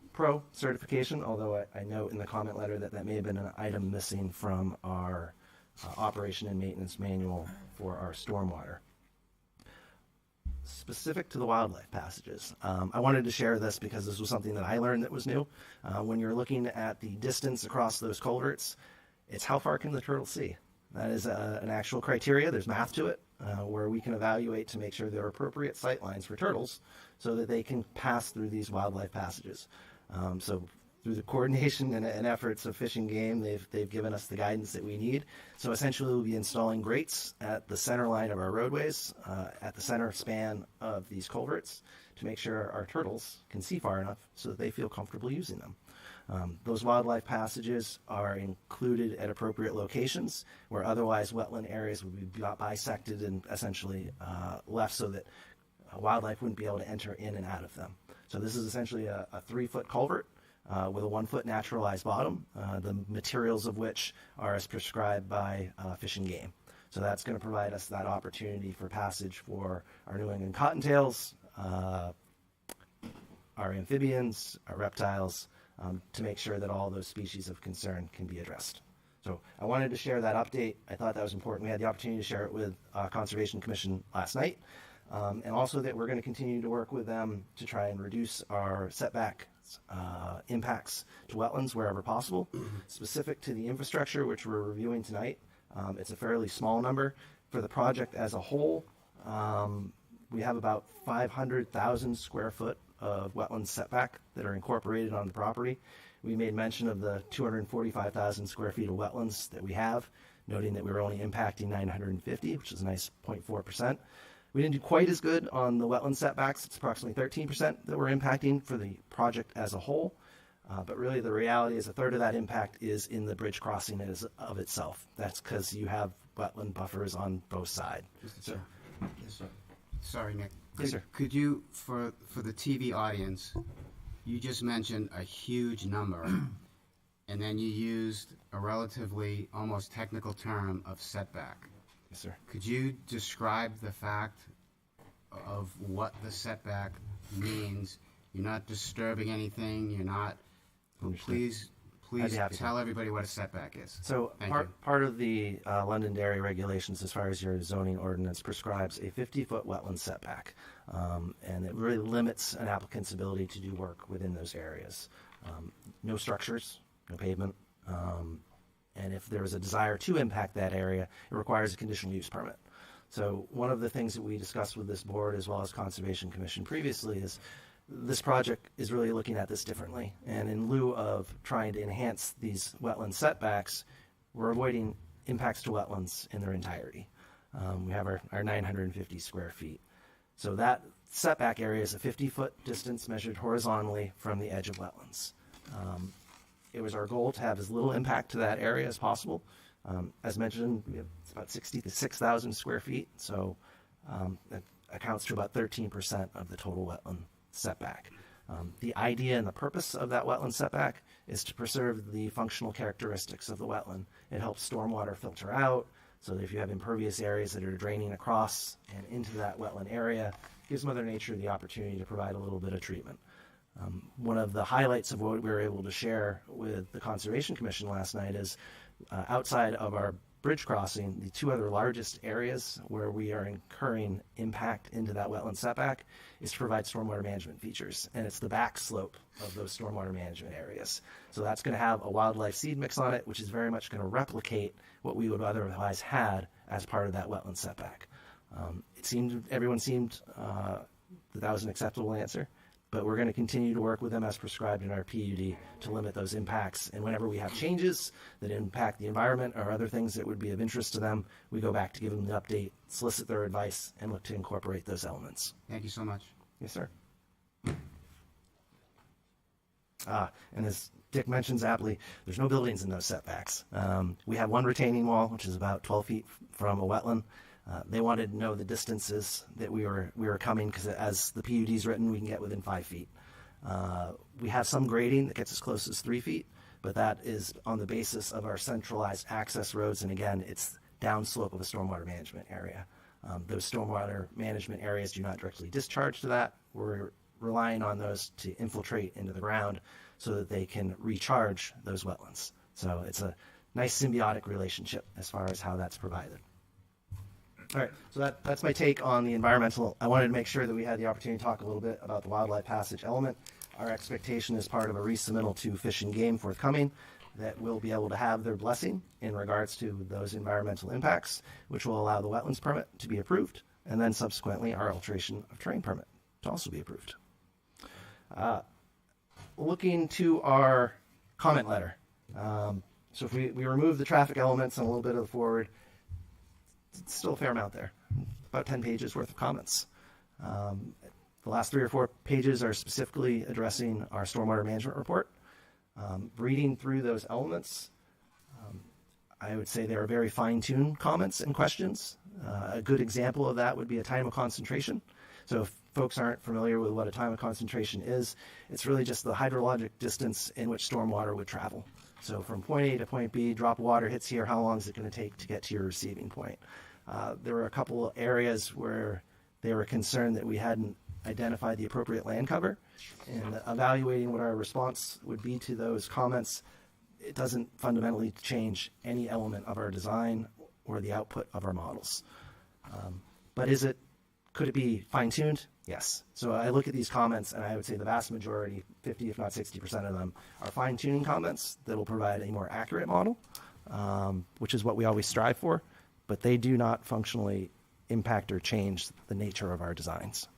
Speaker 8: certification, although I note in the comment letter that may have been an item missing from our operation and maintenance manual for our stormwater. Specific to the wildlife passages, I wanted to share this because this was something that I learned that was new. When you're looking at the distance across those culverts, it's how far can the turtle see? That is an actual criteria. There's math to it where we can evaluate to make sure there are appropriate sight lines for turtles so that they can pass through these wildlife passages. So through the coordination and efforts of Fish and Game, they've given us the guidance that we need. So essentially we'll be installing grates at the center line of our roadways, at the center span of these culverts, to make sure our turtles can see far enough so that they feel comfortable using them. Those wildlife passages are included at appropriate locations where otherwise wetland areas would be bisected and essentially left so that wildlife wouldn't be able to enter in and out of them. So this is essentially a 3-foot culvert with a 1-foot naturalized bottom, the materials of which are as prescribed by Fish and Game. So that's going to provide us that opportunity for passage for our New England cottontails, our amphibians, our reptiles, to make sure that all those species of concern can be addressed. So I wanted to share that update. I thought that was important. We had the opportunity to share it with Conservation Commission last night, and also that we're going to continue to work with them to try and reduce our setback impacts to wetlands wherever possible. Specific to the infrastructure, which we're reviewing tonight, it's a fairly small number. For the project as a whole, we have about 500,000 square foot of wetland setback that are incorporated on the property. We made mention of the 245,000 square feet of wetlands that we have, noting that we were only impacting 950, which is a nice 0.4%. We didn't do quite as good on the wetland setbacks. It's approximately 13% that we're impacting for the project as a whole. But really the reality is a third of that impact is in the bridge crossing of itself. That's because you have wetland buffers on both sides.
Speaker 3: Yes, sir. Sorry, Nick.
Speaker 8: Yes, sir.
Speaker 3: Could you, for the TV audience, you just mentioned a huge number, and then you used a relatively almost technical term of setback.
Speaker 8: Yes, sir.
Speaker 3: Could you describe the fact of what the setback means? You're not disturbing anything. You're not. Please
Speaker 8: I'd be happy
Speaker 3: tell everybody what a setback is.
Speaker 8: So part of the Londonderry regulations, as far as your zoning ordinance, prescribes a 50-foot wetland setback, and it really limits an applicant's ability to do work within those areas. No structures, no pavement, and if there is a desire to impact that area, it requires a conditional use permit. So one of the things that we discussed with this board as well as Conservation Commission previously is this project is really looking at this differently. And in lieu of trying to enhance these wetland setbacks, we're avoiding impacts to wetlands in their entirety. We have our 950 square feet. So that setback area is a 50-foot distance measured horizontally from the edge of wetlands. It was our goal to have as little impact to that area as possible. As mentioned, it's about 66,000 square feet, so that accounts to about 13% of the total wetland setback. The idea and the purpose of that wetland setback is to preserve the functional characteristics of the wetland. It helps stormwater filter out, so that if you have impervious areas that are draining across and into that wetland area, it gives Mother Nature the opportunity to provide a little bit of treatment. One of the highlights of what we were able to share with the Conservation Commission last night is outside of our bridge crossing, the two other largest areas where we are incurring impact into that wetland setback is to provide stormwater management features. And it's the back slope of those stormwater management areas. So that's going to have a wildlife seed mix on it, which is very much going to replicate what we would otherwise had as part of that wetland setback. Everyone seemed that was an acceptable answer. But we're going to continue to work with them as prescribed in our PUD to limit those impacts. And whenever we have changes that impact the environment or other things that would be of interest to them, we go back to give them the update, solicit their advice, and look to incorporate those elements.
Speaker 3: Thank you so much.
Speaker 8: Yes, sir. And as Dick mentions aptly, there's no buildings in those setbacks. We have one retaining wall, which is about 12 feet from a wetland. They wanted to know the distances that we were coming, because as the PUD is written, we can get within 5 feet. We have some grading that gets as close as 3 feet, but that is on the basis of our centralized access roads, and again, it's downslope of a stormwater management area. Those stormwater management areas do not directly discharge to that. We're relying on those to infiltrate into the ground so that they can recharge those wetlands. So it's a nice symbiotic relationship as far as how that's provided. All right, so that's my take on the environmental. I wanted to make sure that we had the opportunity to talk a little bit about the wildlife passage element. Our expectation is part of a resubmittal to Fish and Game forthcoming that we'll be able to have their blessing in regards to those environmental impacts, which will allow the wetlands permit to be approved, and then subsequently our alteration of terrain permit to also be approved. Looking to our comment letter. So if we remove the traffic elements and a little bit of the forward, it's still a fair amount there, about 10 pages worth of comments. The last 3 or 4 pages are specifically addressing our stormwater management report. Reading through those elements, I would say they are very fine-tuned comments and questions. A good example of that would be a time of concentration. So if folks aren't familiar with what a time of concentration is, it's really just the hydrologic distance in which stormwater would travel. So from point A to point B, drop of water hits here, how long is it going to take to get to your receiving point? There were a couple of areas where they were concerned that we hadn't identified the appropriate land cover. And evaluating what our response would be to those comments, it doesn't fundamentally change any element of our design or the output of our models. But could it be fine-tuned? Yes. So I look at these comments and I would say the vast majority, 50 if not 60% of them, are fine-tuning comments that will provide a more accurate model, which is what we always strive for, but they do not functionally impact or change the nature of our designs.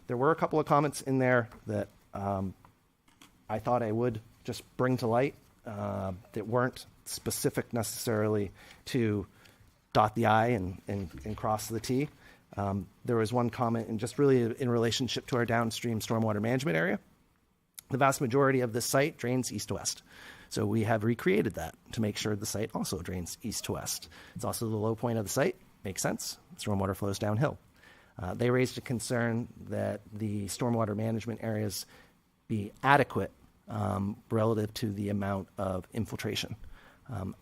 Speaker 8: There were a couple of comments in there that I thought I would just bring to light that weren't specific necessarily to dot the I and cross the T. There was one comment, and just really in relationship to our downstream stormwater management area. The vast majority of this site drains east to west. So we have recreated that to make sure the site also drains east to west. It's also the low point of the site. Makes sense. Stormwater flows downhill. They raised a concern that the stormwater management areas be adequate relative to the amount of infiltration.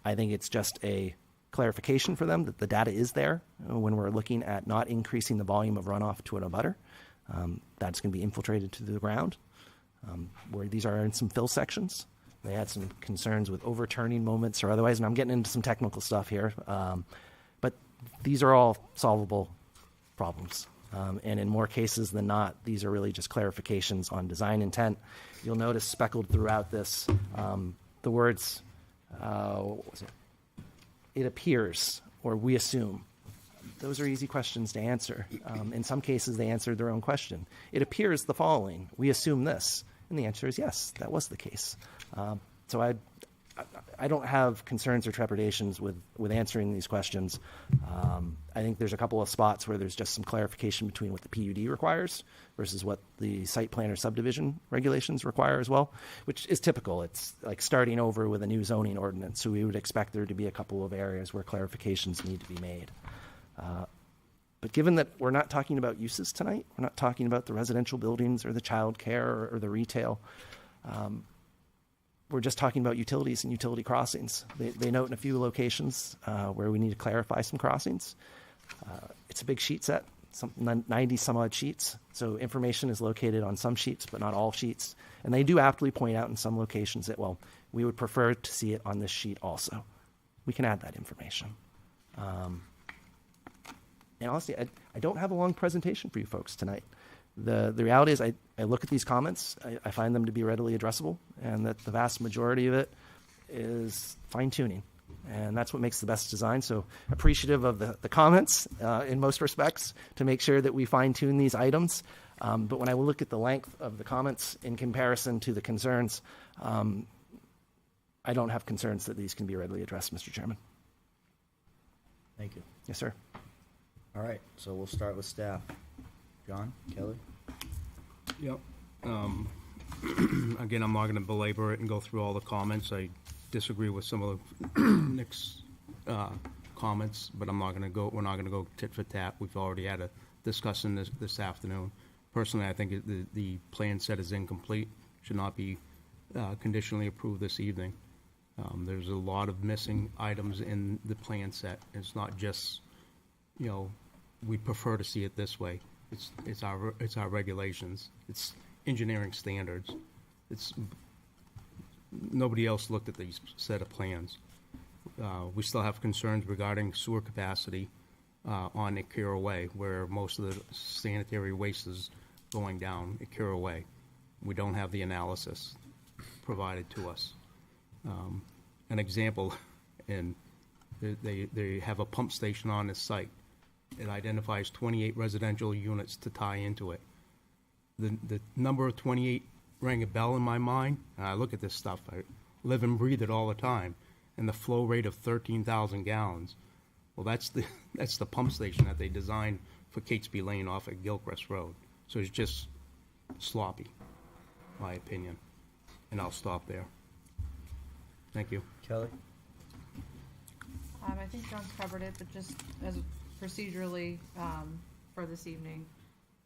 Speaker 8: I think it's just a clarification for them that the data is there when we're looking at not increasing the volume of runoff to an abutter. That's going to be infiltrated to the ground, where these are in some fill sections. They had some concerns with overturning moments or otherwise, and I'm getting into some technical stuff here. But these are all solvable problems. And in more cases than not, these are really just clarifications on design intent. You'll notice speckled throughout this the words, what was it? It appears, or we assume. Those are easy questions to answer. In some cases, they answered their own question. It appears the following. We assume this. And the answer is yes, that was the case. So I don't have concerns or trepidations with answering these questions. I think there's a couple of spots where there's just some clarification between what the PUD requires versus what the site plan or subdivision regulations require as well, which is typical. It's like starting over with a new zoning ordinance, so we would expect there to be a couple of areas where clarifications need to be made. But given that we're not talking about uses tonight, we're not talking about the residential buildings or the child care or the retail, we're just talking about utilities and utility crossings. They note in a few locations where we need to clarify some crossings. It's a big sheet set, 90 some odd sheets. So information is located on some sheets, but not all sheets. And they do aptly point out in some locations that, well, we would prefer to see it on this sheet also. we can add that information. And honestly, I don't have a long presentation for you folks tonight. The reality is I look at these comments, I find them to be readily addressable, and that the vast majority of it is fine-tuning. And that's what makes the best design. So appreciative of the comments in most respects to make sure that we fine-tune these items. But when I look at the length of the comments in comparison to the concerns, I don't have concerns that these can be readily addressed, Mr. Chairman.
Speaker 1: Thank you.
Speaker 8: Yes, sir.
Speaker 1: All right, so we'll start with staff. John, Kelly?
Speaker 4: Yep. Again, I'm not going to belabor it and go through all the comments. I disagree with some of Nick's comments, but we're not going to go tit for tat. We've already had a discussion this afternoon. Personally, I think the plan set is incomplete, should not be conditionally approved this evening. There's a lot of missing items in the plan set. It's not just, we'd prefer to see it this way. It's our regulations. It's engineering standards. Nobody else looked at these set of plans. We still have concerns regarding sewer capacity on Akira Way, where most of the sanitary waste is going down Akira Way. We don't have the analysis provided to us. An example, and they have a pump station on this site. It identifies 28 residential units to tie into it. The number of 28 rang a bell in my mind, and I look at this stuff. I live and breathe it all the time, and the flow rate of 13,000 gallons. Well, that's the pump station that they designed for Catesby Lane off at Gilchrist Road. So it's just sloppy, my opinion. And I'll stop there. Thank you.
Speaker 1: Kelly?
Speaker 5: I think John's covered it, but just as procedurally, for this evening,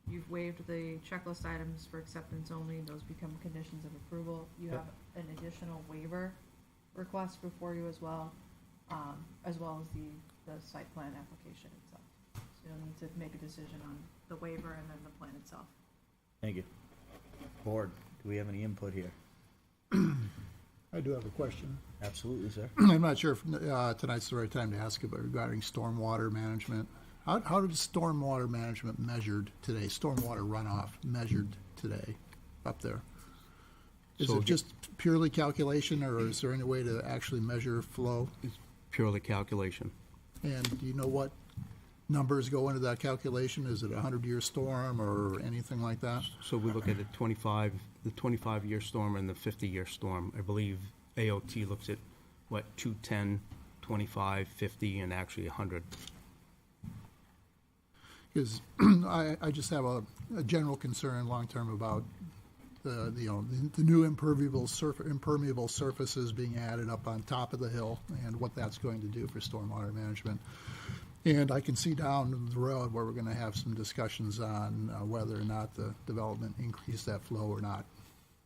Speaker 5: you've waived the checklist items for acceptance only. Those become conditions of approval. You have an additional waiver request before you as well as the site plan application itself. So you'll need to make a decision on the waiver and then the plan itself.
Speaker 1: Thank you. Board, do we have any input here?
Speaker 2: I do have a question.
Speaker 1: Absolutely, sir.
Speaker 2: I'm not sure if tonight's the right time to ask about regarding stormwater management. How does stormwater management measured today, stormwater runoff measured today up there? Is it just purely calculation, or is there any way to actually measure flow?
Speaker 4: It's purely calculation.
Speaker 2: And do you know what numbers go into that calculation? Is it a 100-year storm or anything like that?
Speaker 4: So we look at the 25-year storm and the 50-year storm. I believe AOT looks at, 210, 25, 50, and actually 100.
Speaker 2: Because I just have a general concern long-term about the new impermeable surfaces being added up on top of the hill and what that's going to do for stormwater management. And I can see down the road where we're going to have some discussions on whether or not the development increase that flow or not.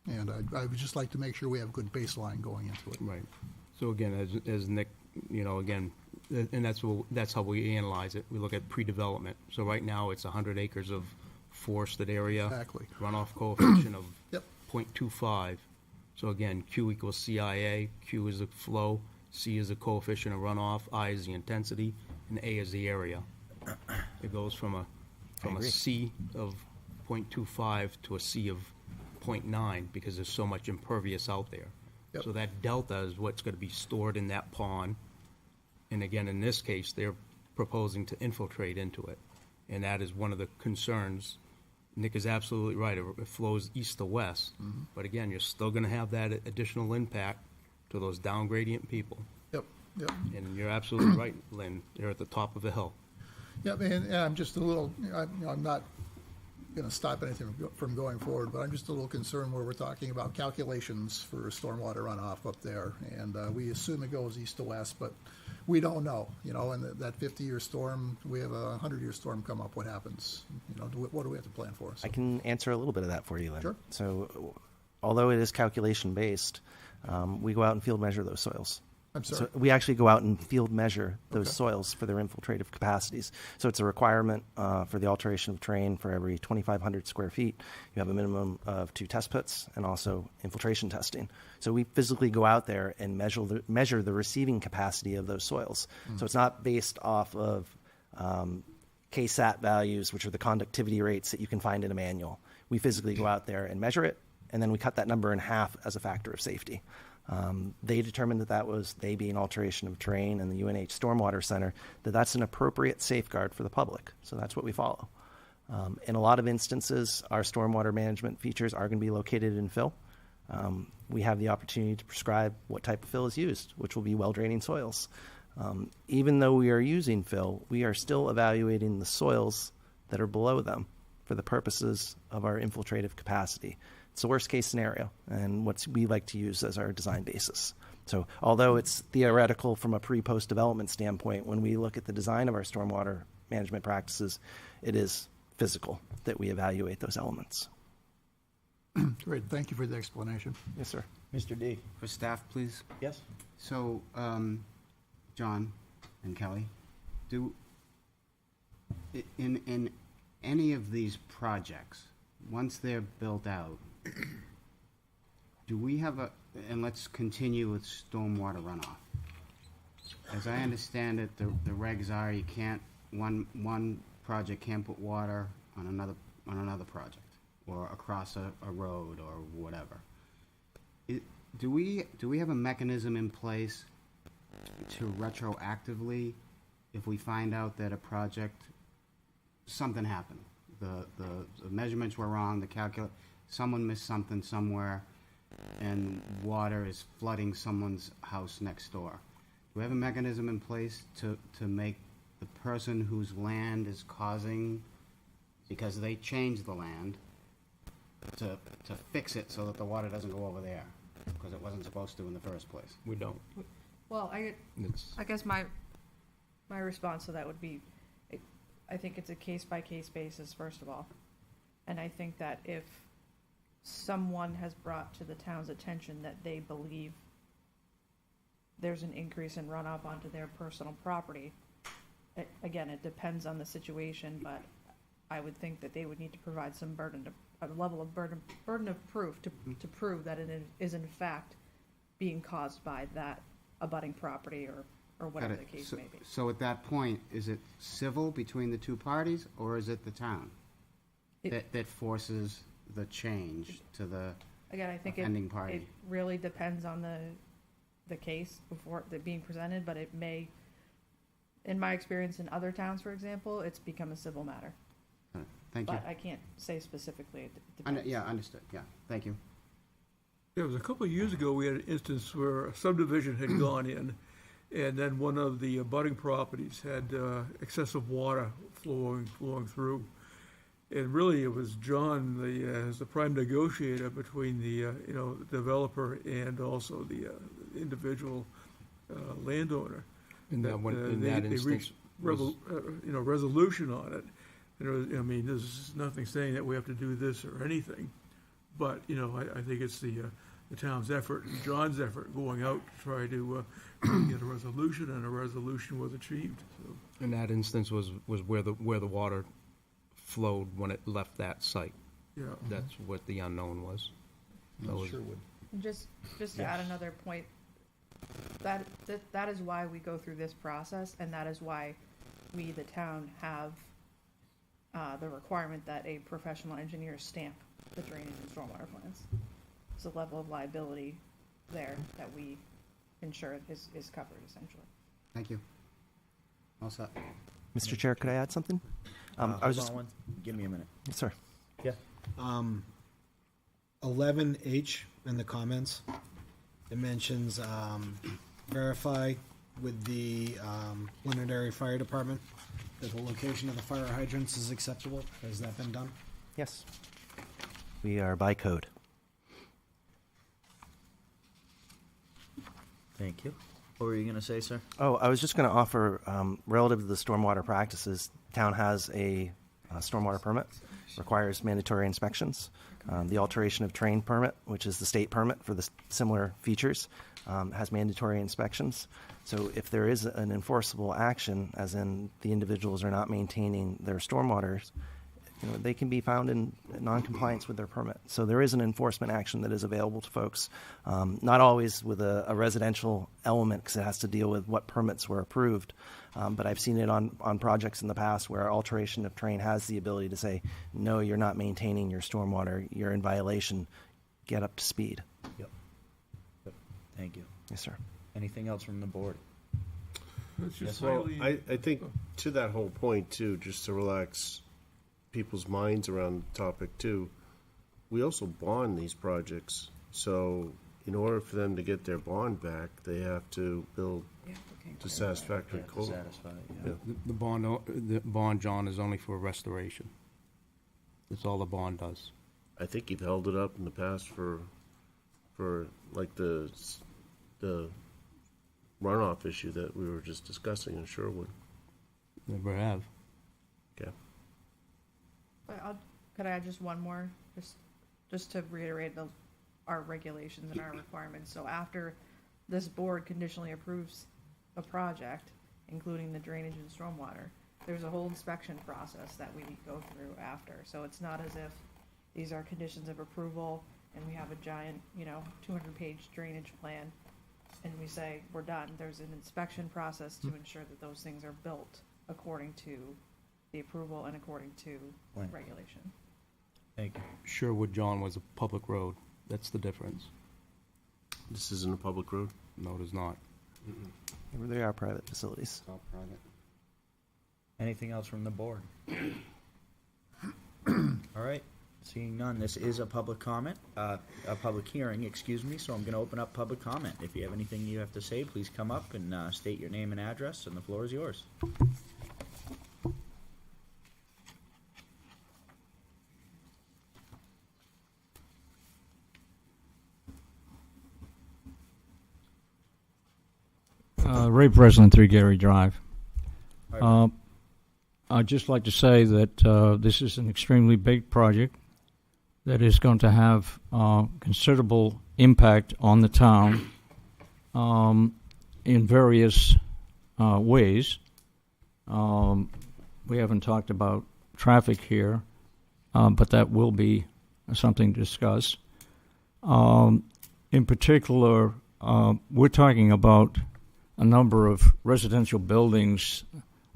Speaker 2: And I would just like to make sure we have a good baseline going into it.
Speaker 4: Right. So again, as Nick, and that's how we analyze it. We look at pre-development. So right now it's 100 acres of forested area.
Speaker 2: Exactly.
Speaker 4: Runoff coefficient of
Speaker 2: Yep.
Speaker 4: 0.25. So again, Q equals CIA. Q is the flow. C is the coefficient of runoff. I is the intensity. And A is the area. It goes from a C of 0.25 to a C of 0.9 because there's so much impervious out there.
Speaker 2: Yep.
Speaker 4: So that delta is what's going to be stored in that pond. And again, in this case, they're proposing to infiltrate into it. And that is one of the concerns. Nick is absolutely right. It flows east to west. Mm-hmm. But again, you're still going to have that additional impact to those down gradient people.
Speaker 2: Yep.
Speaker 4: And you're absolutely right, Lynn. They're at the top of a hill.
Speaker 2: Yeah, and I'm just a little, I'm not going to stop anything from going forward, but I'm just a little concerned where we're talking about calculations for stormwater runoff up there. And we assume it goes east to west, but we don't know, and that 50-year storm, we have a 100-year storm come up, what happens? What do we have to plan for? So.
Speaker 8: I can answer a little bit of that for you, Lynn.
Speaker 2: Sure.
Speaker 8: So although it is calculation-based, we go out and field measure those soils.
Speaker 2: I'm sorry.
Speaker 8: So we actually go out and field measure those soils for their infiltrative capacities. So it's a requirement for the alteration of terrain. For every 2,500 square feet, you have a minimum of 2 test pits and also infiltration testing. So we physically go out there and measure the receiving capacity of those soils. So it's not based off of KSAT values, which are the conductivity rates that you can find in a manual. We physically go out there and measure it, and then we cut that number in half as a factor of safety. They determined that was, they being alteration of terrain and the UNH Stormwater Center, that's an appropriate safeguard for the public. So that's what we follow. In a lot of instances, our stormwater management features are going to be located in fill. We have the opportunity to prescribe what type of fill is used, which will be well-draining soils. Even though we are using fill, we are still evaluating the soils that are below them for the purposes of our infiltrative capacity. It's the worst case scenario and what we like to use as our design basis. So although it's theoretical from a pre-post development standpoint, when we look at the design of our stormwater management practices, it is physical that we evaluate those elements.
Speaker 2: Great, thank you for the explanation.
Speaker 8: Yes, sir.
Speaker 1: Mr. D.
Speaker 3: For staff, please.
Speaker 1: Yes.
Speaker 3: So, John and Kelly, in any of these projects, once they're built out, do we have and let's continue with stormwater runoff. As I understand it, the regs are you can't, one project can't put water on another project or across a road or whatever. Do we have a mechanism in place to retroactively, if we find out that a project, something happened, the measurements were wrong, someone missed something somewhere, and water is flooding someone's house next door? Do we have a mechanism in place to make the person whose land is causing, because they changed the land, to fix it so that the water doesn't go over there, because it wasn't supposed to in the first place?
Speaker 4: We don't.
Speaker 5: Well, I guess my response to that would be, I think it's a case-by-case basis, first of all. And I think that if someone has brought to the town's attention that they believe there's an increase in runoff onto their personal property, again, it depends on the situation, but I would think that they would need to provide some a level of burden of proof to prove that it is in fact being caused by that abutting property or whatever the case may be.
Speaker 3: So at that point, is it civil between the two parties, or is it the town that forces the change to the
Speaker 5: Again, I think
Speaker 3: offending party?
Speaker 5: it really depends on the case before it being presented, but it may, in my experience in other towns, for example, it's become a civil matter.
Speaker 3: Thank you.
Speaker 5: But I can't say specifically. It depends.
Speaker 3: Yeah, understood. Yeah, thank you.
Speaker 9: There was a couple of years ago, we had an instance where a subdivision had gone in, and then one of the abutting properties had excessive water flowing through. And really, it was John, as the prime negotiator between the developer and also the individual landowner.
Speaker 4: In that
Speaker 9: They
Speaker 4: instance,
Speaker 9: reached resolution on it. And there's nothing saying that we have to do this or anything, but I think it's the town's effort and John's effort going out to try to get a resolution, and a resolution was achieved. So.
Speaker 4: in that instance was where the water flowed when it left that site.
Speaker 9: Yeah.
Speaker 4: That's what the unknown was. That was-
Speaker 5: And just to add another point, that is why we go through this process, and that is why we, the town, have the requirement that a professional engineer stamp the drainage and stormwater plans. There's a level of liability there that we ensure is covered, essentially.
Speaker 3: Thank you. All set.
Speaker 8: Mr. Chair, could I add something? I was just.
Speaker 1: Give me a minute.
Speaker 8: Yes, sir.
Speaker 11: 11H in the comments, it mentions verify with the Londonderry Fire Department that the location of the fire hydrants is acceptable. Has that been done?
Speaker 8: Yes. We are by code.
Speaker 1: Thank you. What were you going to say, sir?
Speaker 8: Oh, I was just going to offer, relative to the stormwater practices, town has a stormwater permit. requires mandatory inspections. The alteration of terrain permit, which is the state permit for the similar features, has mandatory inspections. So if there is an enforceable action, as in the individuals are not maintaining their stormwaters, they can be found in non-compliance with their permit. So there is an enforcement action that is available to folks, not always with a residential element because it has to deal with what permits were approved. But I've seen it on projects in the past where alteration of terrain has the ability to say, no, you're not maintaining your stormwater, you're in violation, get up to speed.
Speaker 1: Yep. Thank you.
Speaker 8: Yes, sir.
Speaker 1: Anything else from the board?
Speaker 9: It's just
Speaker 12: Well,
Speaker 9: slightly.
Speaker 12: I think to that whole point too, just to relax people's minds around the topic too, we also bond these projects. So in order for them to get their bond back, they have to build to satisfactory code.
Speaker 1: Satisfied,
Speaker 12: Yeah.
Speaker 4: The bond, John, is only for restoration. That's all the bond does.
Speaker 12: I think you've held it up in the past for like the runoff issue that we were just discussing in Sherwood.
Speaker 4: Never have.
Speaker 12: Okay.
Speaker 5: But could I add just one more, just to reiterate our regulations and our requirements. So after this board conditionally approves a project, including the drainage and stormwater, there's a whole inspection process that we go through after. So it's not as if these are conditions of approval and we have a giant, 200-page drainage plan and we say we're done. There's an inspection process to ensure that those things are built according to the approval and according to
Speaker 1: Right.
Speaker 5: regulation.
Speaker 1: Thank you.
Speaker 4: Sherwood, John, was a public road. That's the difference.
Speaker 12: This isn't a public road?
Speaker 4: No, it is not.
Speaker 8: They are private facilities.
Speaker 3: It's all private.
Speaker 1: Anything else from the board? All right. Seeing none, this is a public comment, a public hearing, excuse me, so I'm going to open up public comment. If you have anything you have to say, please come up and state your name and address, and the floor is yours.
Speaker 13: Ray Breslin, 3 Gary Drive.
Speaker 1: All right.
Speaker 13: I'd just like to say that this is an extremely big project that is going to have considerable impact on the town in various ways. We haven't talked about traffic here, but that will be something to discuss. In particular, we're talking about a number of residential buildings,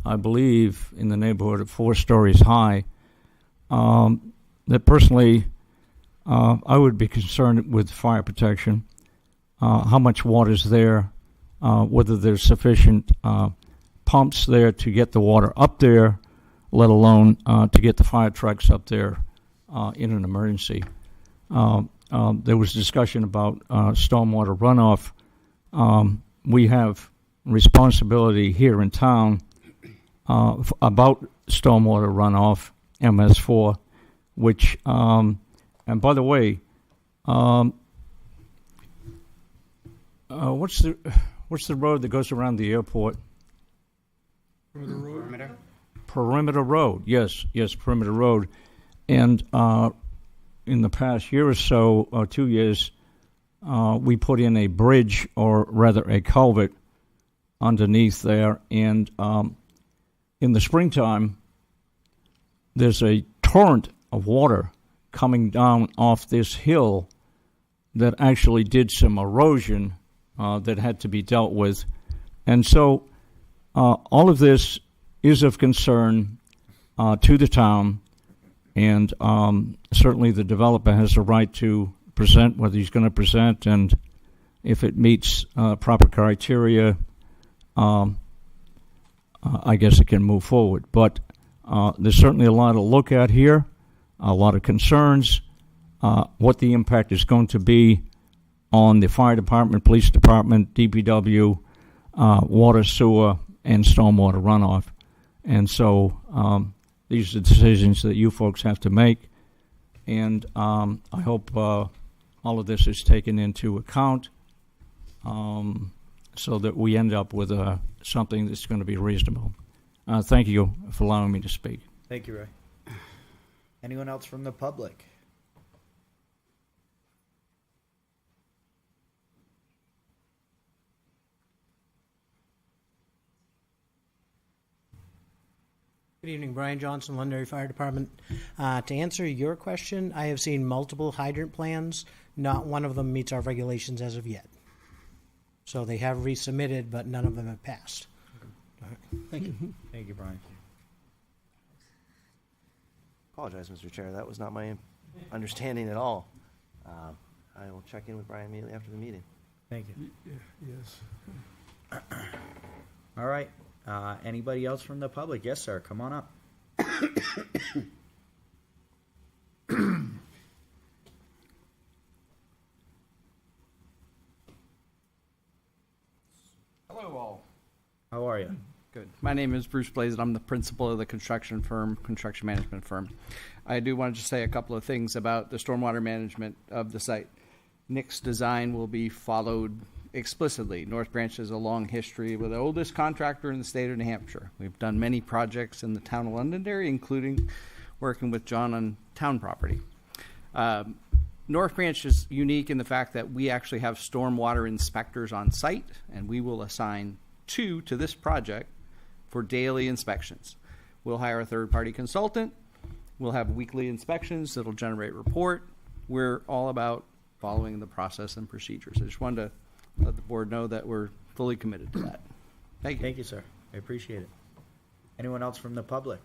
Speaker 13: I believe in the neighborhood of 4 stories high, that personally I would be concerned with fire protection, how much water is there, whether there's sufficient pumps there to get the water up there, let alone to get the fire trucks up there in an emergency. There was discussion about stormwater runoff. We have responsibility here in town about stormwater runoff, MS4, which, and by the way, what's the road that goes around the airport?
Speaker 3: Perimeter?
Speaker 13: Perimeter Road, yes, Perimeter Road. And in the past year or so, 2 years, we put in a bridge, or rather a culvert, underneath there. And in the springtime, there's a torrent of water coming down off this hill that actually did some erosion that had to be dealt with. And so all of this is of concern to the town, and certainly the developer has a right to present what he's going to present, and if it meets proper criteria, I guess it can move forward. But there's certainly a lot to look at here, a lot of concerns, what the impact is going to be on the fire department, police department, DPW, water, sewer, and stormwater runoff. And so these are decisions that you folks have to make. And I hope all of this is taken into account so that we end up with something that's going to be reasonable. Thank you for allowing me to speak.
Speaker 1: Thank you, Ray.
Speaker 2: Anyone else from the public?
Speaker 14: Good evening, Brian Johnson, Londonderry Fire Department. To answer your question, I have seen multiple hydrant plans. Not one of them meets our regulations as of yet. So they have resubmitted, but none of them have passed.
Speaker 2: Thank you. Thank you, Brian.
Speaker 8: Apologize, Mr. Chair. That was not my understanding at all. I will check in with Brian immediately after the meeting.
Speaker 2: Thank you.
Speaker 9: Yes.
Speaker 2: All right. Anybody else from the public? Yes, sir. Come on up.
Speaker 15: Hello, all.
Speaker 2: How are you?
Speaker 15: Good. My name is Bruce Blaze, and I'm the principal of the construction management firm. I do want to just say a couple of things about the stormwater management of the site. Nick's design will be followed explicitly. North Branch has a long history with the oldest contractor in the state of New Hampshire. We've done many projects in the town of Londonderry, including working with John on town property. North Branch is unique in the fact that we actually have stormwater inspectors on site, and we will assign 2 to this project for daily inspections. We'll hire a third-party consultant. We'll have weekly inspections that'll generate report. We're all about following the process and procedures. I just wanted to let the board know that we're fully committed to that. Thank you.
Speaker 2: Thank you, sir. I appreciate it. Anyone else from the public?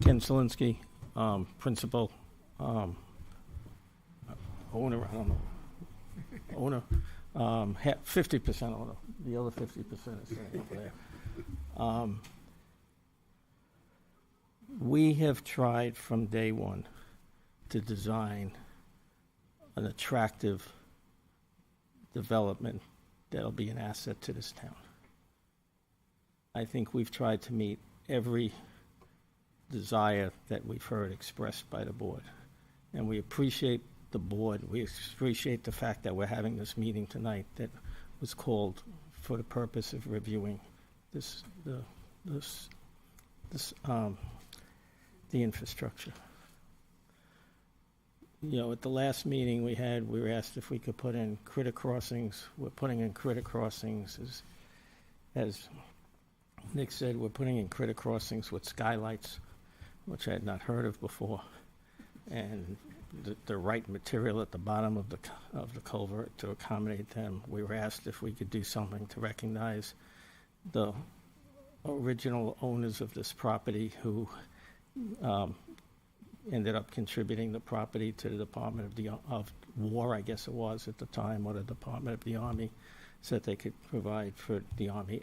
Speaker 13: Ken Selinsky, principal, owner, I don't know, owner, 50% owner, the other 50% is sitting over there. We have tried from day one to design an attractive development that'll be an asset to this town. I think we've tried to meet every desire that we've heard expressed by the board. And we appreciate the board. We appreciate the fact that we're having this meeting tonight that was called for the purpose of reviewing the infrastructure. You know, at the last meeting we had, we were asked if we could put in critter crossings. We're putting in critter crossings as Nick said, we're putting in critter crossings with skylights, which I had not heard of before, and the right material at the bottom of the culvert to accommodate them. We were asked if we could do something to recognize the original owners of this property who ended up contributing the property to the Department of War, I guess it was at the time, or the Department of the Army, so that they could provide for the Army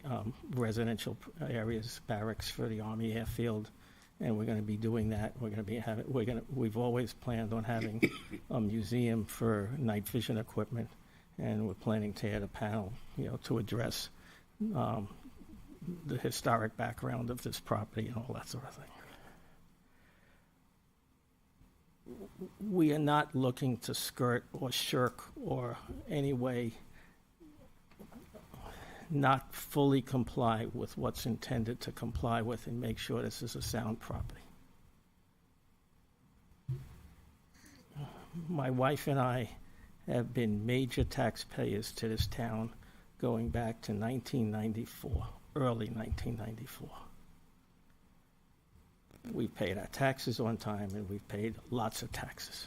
Speaker 13: residential areas, barracks for the Army airfield, and we're going to be doing that. We've always planned on having a museum for night vision equipment, and we're planning to add a panel, to address the historic background of this property and all that sort of thing. We are not looking to skirt or shirk or any way not fully comply with what's intended to comply with and make sure this is a sound property. My wife and I have been major taxpayers to this town going back to 1994, early 1994. We've paid our taxes on time, and we've paid lots of taxes.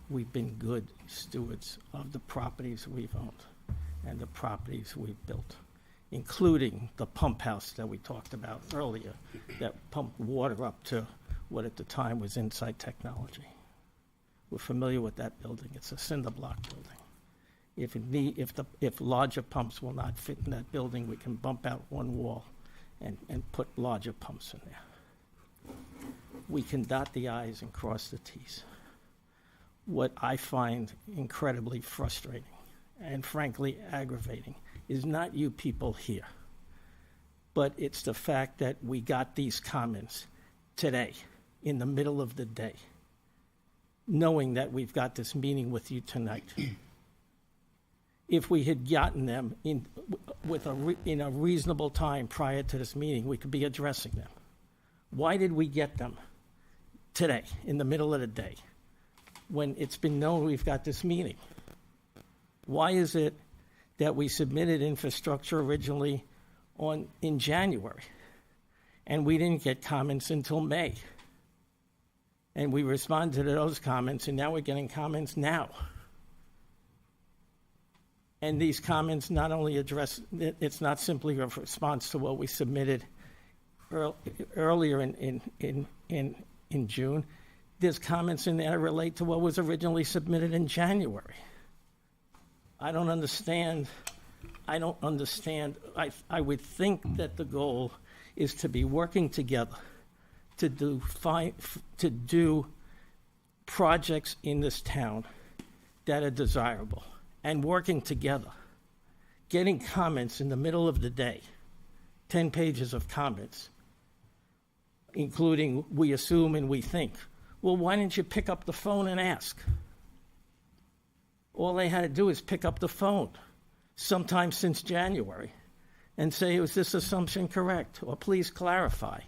Speaker 13: We've been good stewards of the properties we've owned and the properties we've built, including the pump house that we talked about earlier that pumped water up to what at the time was Insight Technology. We're familiar with that building. It's a cinder block building. If larger pumps will not fit in that building, we can bump out one wall and put larger pumps in there. We can dot the I's and cross the T's. What I find incredibly frustrating and frankly aggravating is not you people here, but it's the fact that we got these comments today in the middle of the day, knowing that we've got this meeting with you tonight.
Speaker 16: if we had gotten them in a reasonable time prior to this meeting, we could be addressing them. Why did we get them today, in the middle of the day, when it's been known we've got this meeting? Why is it that we submitted infrastructure originally in January, and we didn't get comments until May? And we responded to those comments, and now we're getting comments now. And these comments not only address, it's not simply a response to what we submitted earlier in June. There's comments in there that relate to what was originally submitted in January. I don't understand. I would think that the goal is to be working together to do projects in this town that are desirable, and working together. Getting comments in the middle of the day, 10 pages of comments, including we assume and we think. Well, why didn't you pick up the phone and ask? All they had to do is pick up the phone sometime since January and say, is this assumption correct? Or please clarify.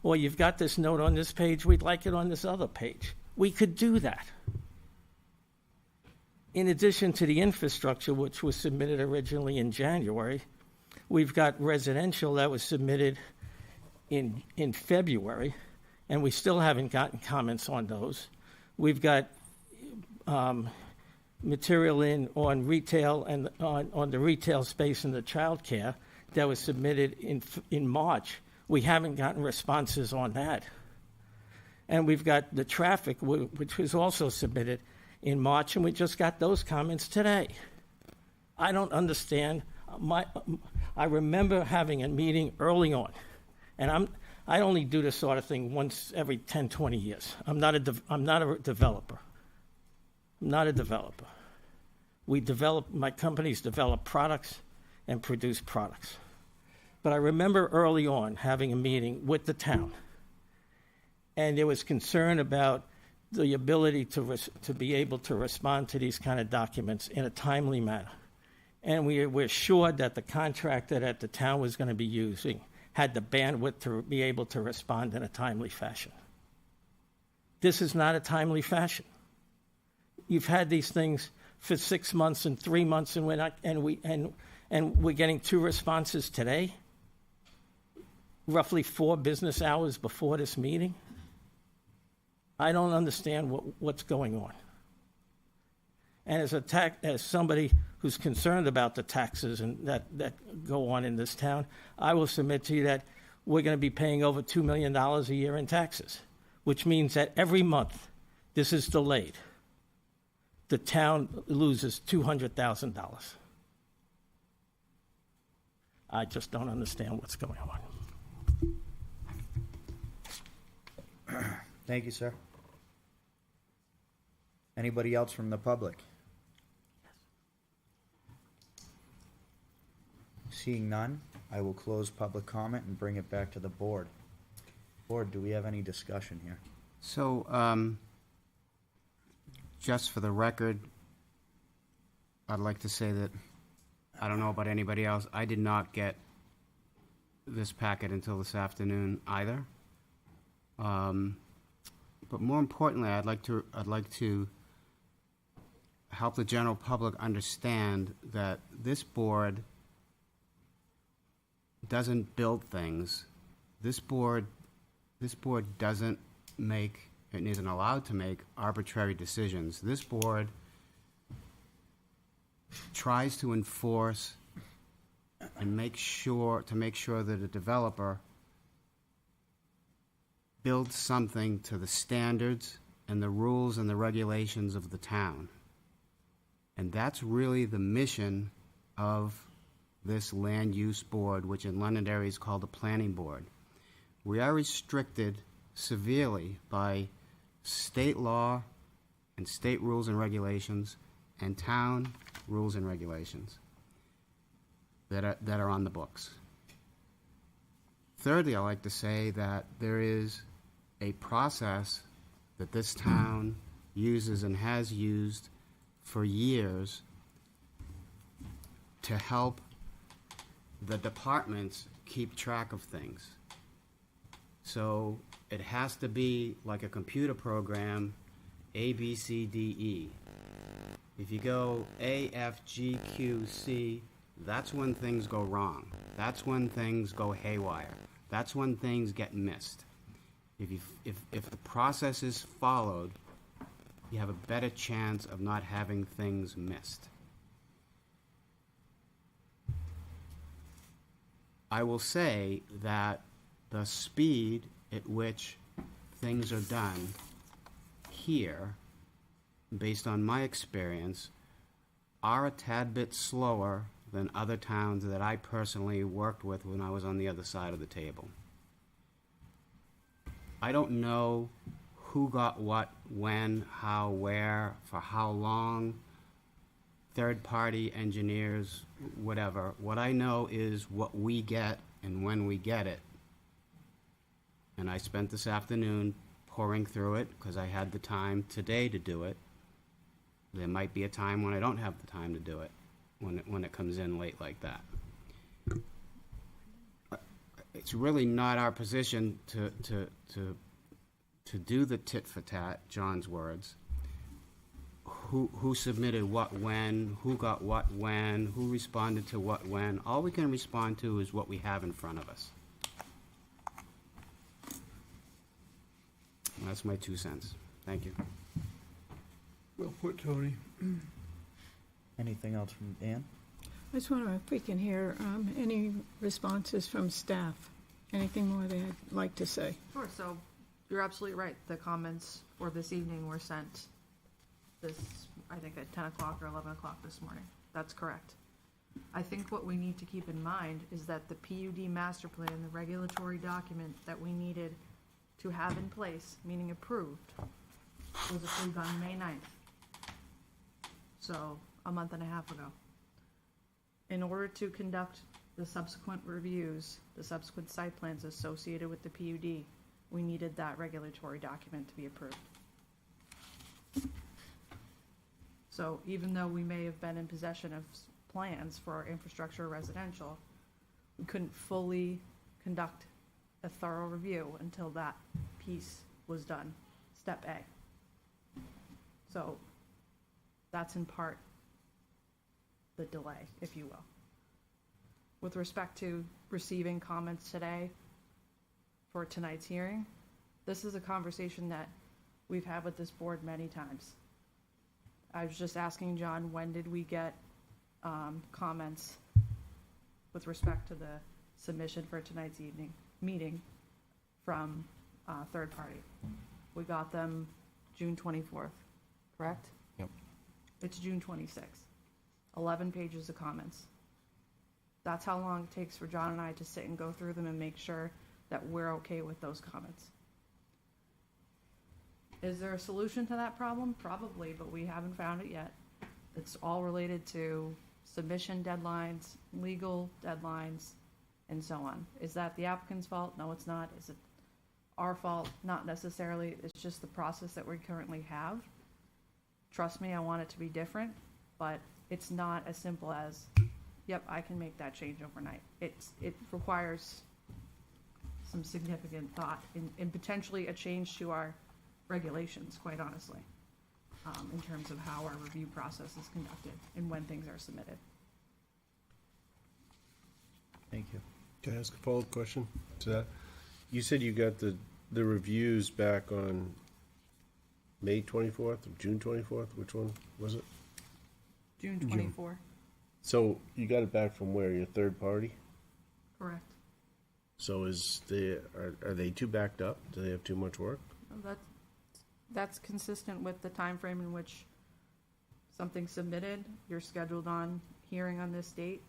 Speaker 16: Or you've got this note on this page, we'd like it on this other page. We could do that. In addition to the infrastructure, which was submitted originally in January, we've got residential that was submitted in February, and we still haven't gotten comments on those. We've got material on retail and on the retail space and the child care that was submitted in March. We haven't gotten responses on that. And we've got the traffic, which was also submitted in March, and we just got those comments today. I don't understand. I remember having a meeting early on, and I only do this sort of thing once every 10, 20 years. I'm not a developer. I'm not a developer. My companies develop products and produce products. But I remember early on having a meeting with the town, and there was concern about the ability to be able to respond to these kind of documents in a timely manner. And we were assured that the contractor that the town was going to be using had the bandwidth to be able to respond in a timely fashion. This is not a timely fashion. You've had these things for 6 months and 3 months, and we're getting 2 responses today, roughly 4 business hours before this meeting. I don't understand what's going on. And as somebody who's concerned about the taxes and that go on in this town, I will submit to you that we're going to be paying over $2 million a year in taxes, which means that every month this is delayed, the town loses $200,000. I just don't understand what's going on.
Speaker 2: Thank you, sir. Anybody else from the public? Seeing none, I will close public comment and bring it back to the board. Board, do we have any discussion here?
Speaker 3: So, just for the record, I'd like to say that I don't know about anybody else. I did not get this packet until this afternoon either. But more importantly, I'd like to help the general public understand that this board doesn't build things. This board doesn't make and isn't allowed to make arbitrary decisions. This board tries to enforce and make sure that a developer builds something to the standards and the rules and the regulations of the town. And that's really the mission of this land use board, which in Londonderry is called the planning board. We are restricted severely by state law and state rules and regulations and town rules and regulations that are on the books. Thirdly, I like to say that there is a process that this town uses and has used for years to help the departments keep track of things. So it has to be like a computer program, A, B, C, D, E. If you go A, F, G, Q, C, that's when things go wrong. That's when things go haywire. That's when things get missed. If the process is followed, you have a better chance of not having things missed. I will say that the speed at which things are done here, based on my experience, are a tad bit slower than other towns that I personally worked with when I was on the other side of the table. I don't know who got what, when, how, where, for how long, third-party engineers, whatever. What I know is what we get and when we get it. And I spent this afternoon pouring through it because I had the time today to do it. There might be a time when I don't have the time to do it, when it comes in late like that. It's really not our position to do the tit for tat, John's words. Who submitted what when, who got what when, who responded to what when. All we can respond to is what we have in front of us. And that's my 2 cents. Thank you.
Speaker 9: Well put, Tony.
Speaker 1: Anything else from Dan?
Speaker 6: I just wonder if we can hear any responses from staff. Anything more they'd like to say?
Speaker 5: Sure, so you're absolutely right. The comments for this evening were sent I think at 10 o'clock or 11 o'clock this morning. That's correct. I think what we need to keep in mind is that the PUD master plan, the regulatory document that we needed to have in place, meaning approved, was approved on May 9th. So a month and a half ago. In order to conduct the subsequent reviews, the subsequent site plans associated with the PUD, we needed that regulatory document to be approved. So even though we may have been in possession of plans for our infrastructure residential, we couldn't fully conduct a thorough review until that piece was done, step A. So that's in part the delay, if you will. With respect to receiving comments today for tonight's hearing, this is a conversation that we've had with this board many times. I was just asking John, when did we get comments with respect to the submission for tonight's meeting from third party? We got them June 24th, correct?
Speaker 1: Yep.
Speaker 5: It's June 26th. 11 pages of comments. That's how long it takes for John and I to sit and go through them and make sure that we're okay with those comments. Is there a solution to that problem? Probably, but we haven't found it yet. It's all related to submission deadlines, legal deadlines, and so on. Is that the applicant's fault? No, it's not. Is it our fault? Not necessarily. It's just the process that we currently have. Trust me, I want it to be different, but it's not as simple as, yep, I can make that change overnight. It requires some significant thought and potentially a change to our regulations, quite honestly, in terms of how our review process is conducted and when things are submitted.
Speaker 1: Thank you.
Speaker 12: Can I ask a follow-up question to that? You said you got the reviews back on May 24th or June 24th? Which one was it?
Speaker 5: June 24.
Speaker 12: So you got it back from where? Your third party?
Speaker 5: Correct.
Speaker 12: So are they too backed up? Do they have too much work?
Speaker 5: That's consistent with the time frame in which something's submitted. You're scheduled on hearing on this date.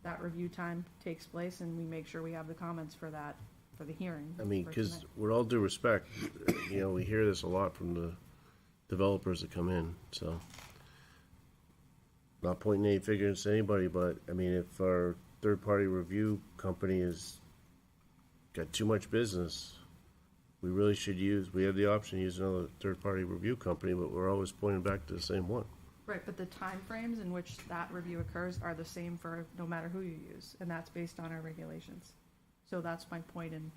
Speaker 5: That review time takes place, and we make sure we have the comments for that, for the hearing.
Speaker 12: I mean,
Speaker 5: for
Speaker 12: because
Speaker 5: tonight.
Speaker 12: with all due respect, we hear this a lot from the developers that come in, so. Not pointing any fingers to anybody, but, I mean, if our third-party review company has got too much business, we really should we have the option to use another third-party review company, but we're always pointing back to the same one.
Speaker 5: Right, but the timeframes in which that review occurs are the same for no matter who you use, and that's based on our regulations. So that's my point, and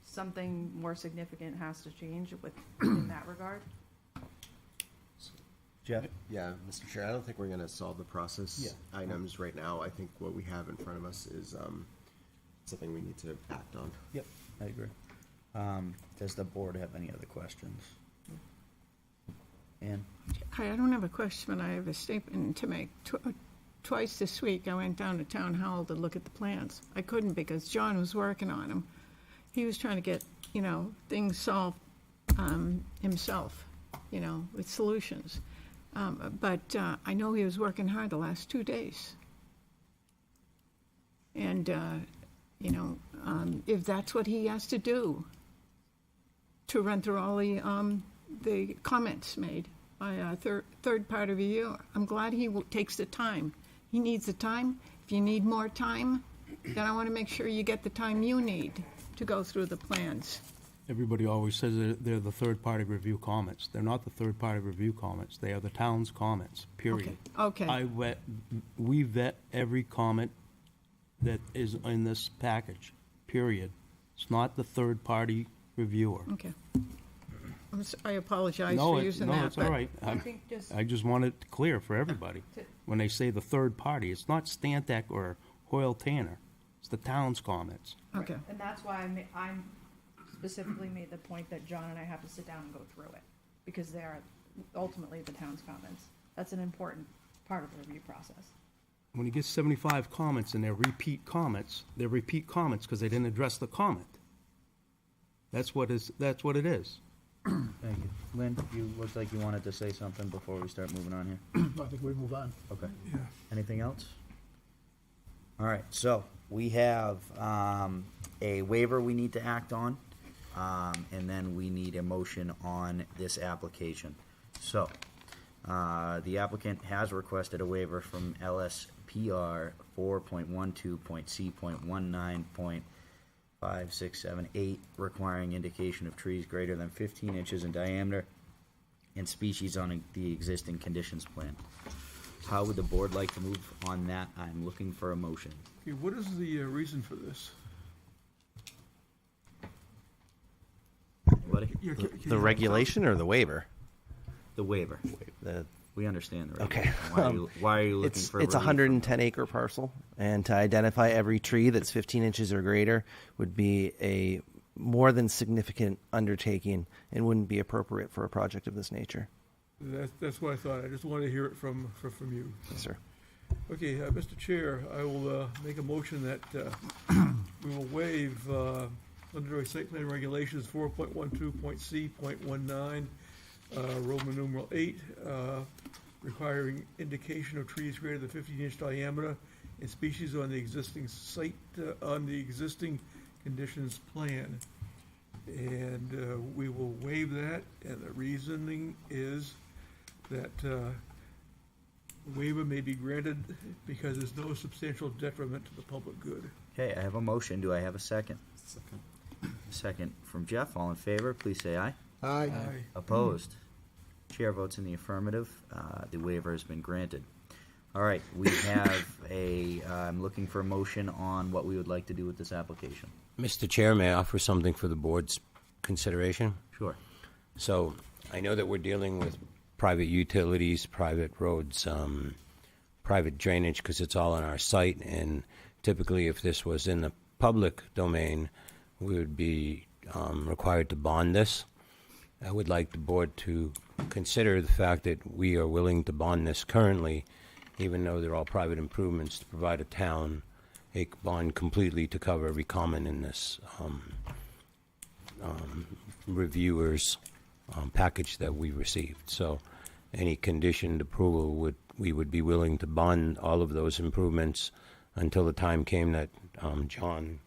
Speaker 5: something more significant has to change in that regard.
Speaker 7: Jeff? Yeah, Mr. Chair, I don't think we're gonna solve the process items right now. I think what we have in front of us is, something we need to act on.
Speaker 1: Yep, I agree. Does the board have any other questions? Ann?
Speaker 6: Hi, I don't have a question, but I have a statement to make. Twice this week, I went down to Town Hall to look at the plans. I couldn't because John was working on them. He was trying to get, things solved himself, with solutions. But I know he was working hard the last 2 days. And, if that's what he has to do, to run through all the comments made by a third-party reviewer, I'm glad he takes the time. He needs the time. If you need more time, then I want to make sure you get the time you need to go through the plans.
Speaker 17: Everybody always says they're the third-party review comments. They're not the third-party review comments. They are the town's comments, period.
Speaker 6: Okay.
Speaker 17: We vet every comment that is in this package, period. It's not the third-party reviewer.
Speaker 6: Okay. I apologize for using that.
Speaker 17: No, it's all right. I just want it clear for everybody. When they say the third party, it's not Stantec or Hoyle Tanner. It's the town's comments.
Speaker 6: Okay.
Speaker 5: And that's why I'm specifically made the point that John and I have to sit down and go through it, because they are ultimately the town's comments. That's an important part of the review process.
Speaker 17: When you get 75 comments and they're repeat comments because they didn't address the comment. That's what it is.
Speaker 1: Thank you. Lynn, you looked like you wanted to say something before we start moving on here.
Speaker 2: I think we move on.
Speaker 1: Okay.
Speaker 9: Yeah.
Speaker 1: Anything else? All right, so we have a waiver we need to act on, and then we need a motion on this application. So, the applicant has requested a waiver from LSPR 4.12.C.19.5678, requiring indication of trees greater than 15 inches in diameter and species on the existing conditions plan. How would the board like to move on that? I'm looking for a motion.
Speaker 9: Okay, what is the reason for this?
Speaker 1: Anybody?
Speaker 8: The regulation or the waiver?
Speaker 1: The waiver.
Speaker 8: The
Speaker 1: We understand the
Speaker 8: Okay.
Speaker 1: regulation. Why are you looking
Speaker 8: it's
Speaker 1: for
Speaker 8: a
Speaker 1: relief?
Speaker 8: 110 acre parcel, and to identify every tree that's 15 inches or greater would be a more than significant undertaking and wouldn't be appropriate for a project of this nature.
Speaker 9: That's what I thought. I just wanted to hear it from you.
Speaker 8: Yes, sir.
Speaker 9: Okay, Mr. Chair, I will make a motion that we will waive under site plan regulations 4.12.C.19, Roman numeral 8, requiring indication of trees greater than 15-inch diameter and species on the existing site, on the existing conditions plan. And we will waive that, and the reasoning is that waiver may be granted because there's no substantial detriment to the public good.
Speaker 1: Okay, I have a motion. Do I have a second? Second from Jeff. All in favor, please say aye.
Speaker 2: Aye.
Speaker 1: Opposed? Chair votes in the affirmative. The waiver has been granted. All right, we have I'm looking for a motion on what we would like to do with this application.
Speaker 10: Mr. Chair, may I offer something for the board's consideration?
Speaker 1: Sure.
Speaker 10: So I know that we're dealing with private utilities, private roads, private drainage, because it's all on our site. And typically, if this was in the public domain, we would be required to bond this. I would like the board to consider the fact that we are willing to bond this currently, even though they're all private improvements, to provide a town a bond completely to cover every comment in this reviewers package that we received. So any conditioned approval we would be willing to bond all of those improvements until the time came that John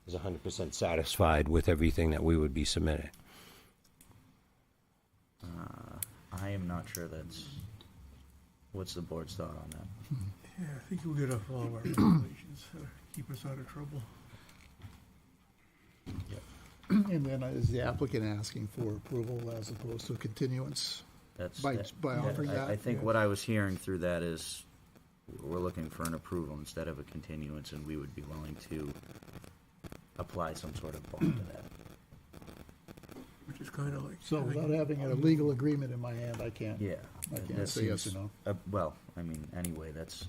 Speaker 10: is 100% satisfied with everything that we would be submitting.
Speaker 1: I am not sure that's... What's the board's thought on that?
Speaker 9: Yeah, I think we'll get off all of our regulations, keep us out of trouble.
Speaker 2: And then is the applicant asking for approval as opposed to continuance?
Speaker 1: That's,
Speaker 2: By offering
Speaker 1: I
Speaker 2: that,
Speaker 1: think
Speaker 2: yeah.
Speaker 1: what I was hearing through that is, we're looking for an approval instead of a continuance, and we would be willing to apply some sort of bond to that.
Speaker 9: Which is kind of like.
Speaker 2: So without having a legal agreement in my hand, I can't.
Speaker 1: Yeah.
Speaker 2: I
Speaker 1: that
Speaker 2: can't say yes or
Speaker 1: seems-
Speaker 2: no.
Speaker 1: Well, I mean, anyway, that's,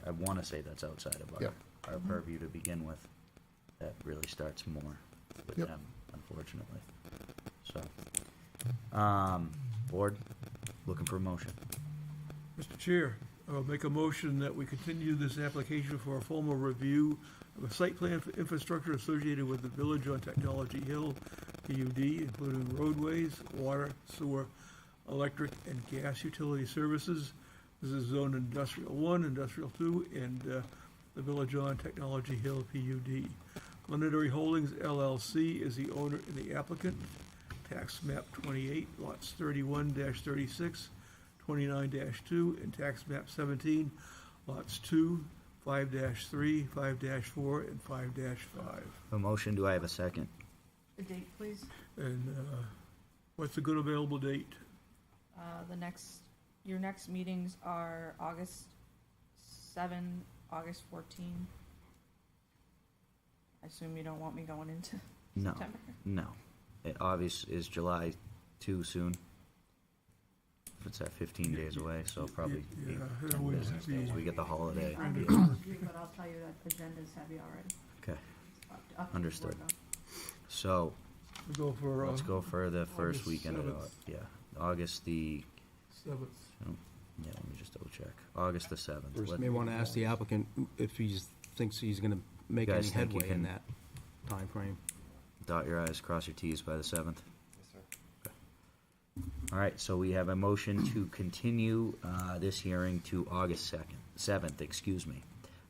Speaker 1: I want to say that's outside of
Speaker 2: Yep.
Speaker 1: our purview to begin with. That really starts more with
Speaker 2: Yep.
Speaker 1: them, unfortunately. So, board, looking for a motion.
Speaker 9: Mr. Chair, I will make a motion that we continue this application for a formal review of a site plan for infrastructure associated with the Village on Technology Hill, PUD, including roadways, water, sewer, electric, and gas utility services. This is Zone Industrial 1, Industrial 2, and the Village on Technology Hill, PUD. Londonderry Holdings LLC is the owner and the applicant. Tax map 28, lots 31-36, 29-2, and tax map 17, lots 2, 5-3, 5-4, and 5-5.
Speaker 1: A motion, do I have a second?
Speaker 5: The date, please.
Speaker 9: And what's a good available date?
Speaker 5: Your next meetings are August 7, August 14. I assume you don't want me going into
Speaker 1: No,
Speaker 5: September?
Speaker 1: no. It obvious is July too soon. If it's at 15 days away, so probably
Speaker 9: Yeah,
Speaker 1: 8,
Speaker 9: it
Speaker 1: 10
Speaker 9: always
Speaker 1: business
Speaker 9: be-
Speaker 1: days. We get the holiday.
Speaker 5: I'll be
Speaker 1: Yeah.
Speaker 5: but I'll tell you that agenda's heavy already.
Speaker 1: Okay,
Speaker 5: Up to the
Speaker 1: understood.
Speaker 5: board,
Speaker 1: So,
Speaker 9: We go for.
Speaker 1: let's go for the first
Speaker 9: August
Speaker 1: weekend of,
Speaker 9: 7th.
Speaker 1: August the,
Speaker 9: 7th.
Speaker 1: yeah, let me just double check. August the 7th.
Speaker 4: First,
Speaker 1: What-
Speaker 4: may want to ask the applicant if he thinks he's going to make
Speaker 1: You
Speaker 4: any
Speaker 1: guys think you
Speaker 4: headway in
Speaker 1: can-
Speaker 4: that timeframe.
Speaker 1: Dot your i's, cross your t's by the 7th? All right, so we have a motion to continue this hearing to August 7th, excuse me.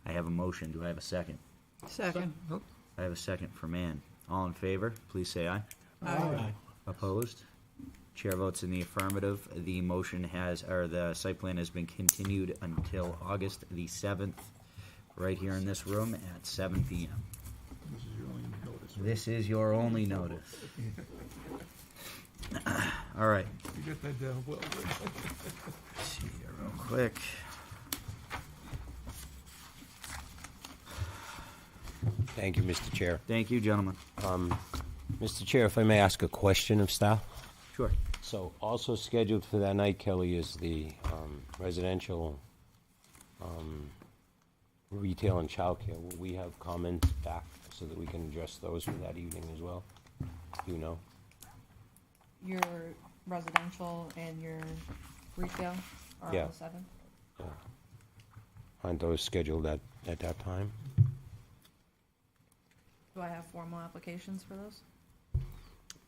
Speaker 1: I have a motion. Do I have a second?
Speaker 6: Second.
Speaker 1: I have a second for Mann. All in favor, please say aye.
Speaker 6: Aye.
Speaker 1: Opposed? Chair votes in the affirmative. The motion has, or the site plan has been continued until August the 7th, right here in this room at 7 PM.
Speaker 9: This is your only notice.
Speaker 1: This is your only notice. All right.
Speaker 9: You got that down well.
Speaker 1: See here real quick.
Speaker 10: Thank you, Mr. Chair.
Speaker 1: Thank you, gentlemen.
Speaker 10: Mr. Chair, if I may ask a question of staff?
Speaker 1: Sure.
Speaker 10: So also scheduled for that night, Kelly, is the residential retail and childcare. Will we have comments back so that we can address those for that evening as well? Do you know?
Speaker 5: Your residential and your retail are on
Speaker 10: Yeah.
Speaker 5: the 7th?
Speaker 10: Yeah. Aren't those scheduled at that time?
Speaker 5: Do I have formal applications for those?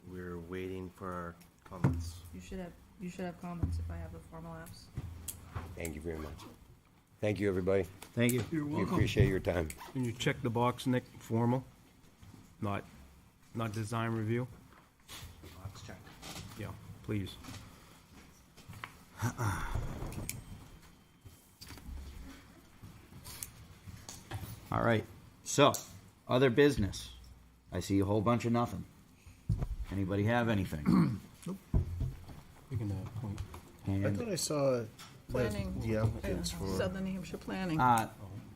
Speaker 7: We're waiting for our comments.
Speaker 5: You should have comments if I have the formal apps.
Speaker 10: Thank you very much. Thank you, everybody.
Speaker 1: Thank you.
Speaker 9: You're
Speaker 10: We
Speaker 9: welcome.
Speaker 10: appreciate your time.
Speaker 4: Can you check the box, Nick, formal? Not design review?
Speaker 3: Box check.
Speaker 4: Yeah, please.
Speaker 1: All right. So, other business. I see a whole bunch of nothing. Anybody have anything?
Speaker 4: We can point.
Speaker 12: I
Speaker 1: And,
Speaker 12: thought I saw
Speaker 6: Planning.
Speaker 12: the applicants for.
Speaker 6: Southern New Hampshire Planning.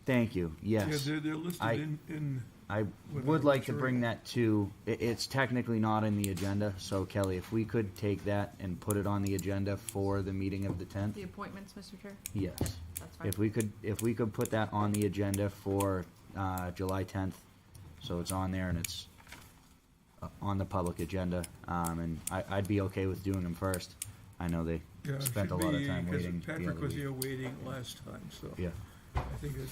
Speaker 1: thank you.
Speaker 9: Yeah,
Speaker 1: Yes.
Speaker 9: they're listed
Speaker 1: I-
Speaker 9: in.
Speaker 1: I
Speaker 9: With
Speaker 1: would
Speaker 9: our
Speaker 1: like to
Speaker 9: material.
Speaker 1: bring that to, it's technically not in the agenda, so Kelly, if we could take that and put it on the agenda for the meeting of the 10th?
Speaker 5: The appointments, Mr. Chair?
Speaker 1: Yes.
Speaker 5: That's fine.
Speaker 1: If we could put that on the agenda for July 10th, so it's on there and it's on the public agenda, and I'd be okay with doing them first. I know they
Speaker 9: Yeah, it
Speaker 1: spent a
Speaker 9: should
Speaker 1: lot of
Speaker 9: be,
Speaker 1: time
Speaker 9: 'cause
Speaker 1: waiting. the
Speaker 9: Patrick
Speaker 1: other
Speaker 9: was
Speaker 1: week.
Speaker 9: here waiting last time, so.
Speaker 1: Yeah,
Speaker 9: I think it's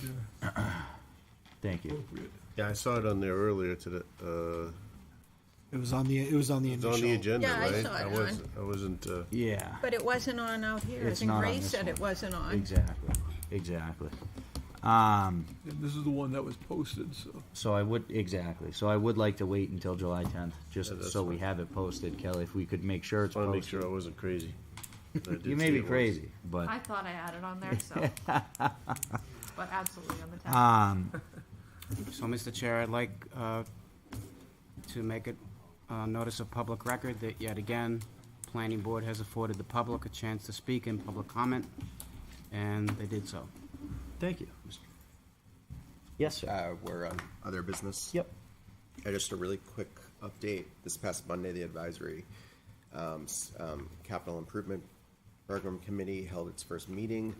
Speaker 1: thank you.
Speaker 9: appropriate.
Speaker 12: Yeah, I saw it on there earlier today.
Speaker 11: It was on the
Speaker 12: It's on the
Speaker 11: initial.
Speaker 12: agenda,
Speaker 6: Yeah, I
Speaker 12: right?
Speaker 6: saw it
Speaker 12: I wasn't,
Speaker 1: Yeah,
Speaker 6: But it wasn't on out here. I
Speaker 1: It's
Speaker 6: think
Speaker 1: not on
Speaker 6: Ray
Speaker 1: this
Speaker 6: said
Speaker 1: one.
Speaker 6: it wasn't on.
Speaker 1: exactly.
Speaker 9: And this is the one that was posted, so.
Speaker 1: So I would like to wait until July 10th, just
Speaker 12: Yeah, that's
Speaker 1: so we
Speaker 12: fine.
Speaker 1: have it posted, Kelly, if we could make sure it's
Speaker 12: just want to make
Speaker 1: posted.
Speaker 12: sure I wasn't crazy. I did
Speaker 1: You may
Speaker 12: see
Speaker 1: be
Speaker 12: it was.
Speaker 1: crazy, but,
Speaker 5: I thought I had it on there, so. But absolutely on the 10th.
Speaker 3: So, Mr. Chair, I'd like to make it a notice of public record that yet again, planning board has afforded the public a chance to speak in public comment, and they did so.
Speaker 1: Thank you. Yes, sir.
Speaker 7: We're on other business.
Speaker 1: Yep.
Speaker 7: Just a really quick update. This past Monday, the advisory capital improvement program committee held its first meeting.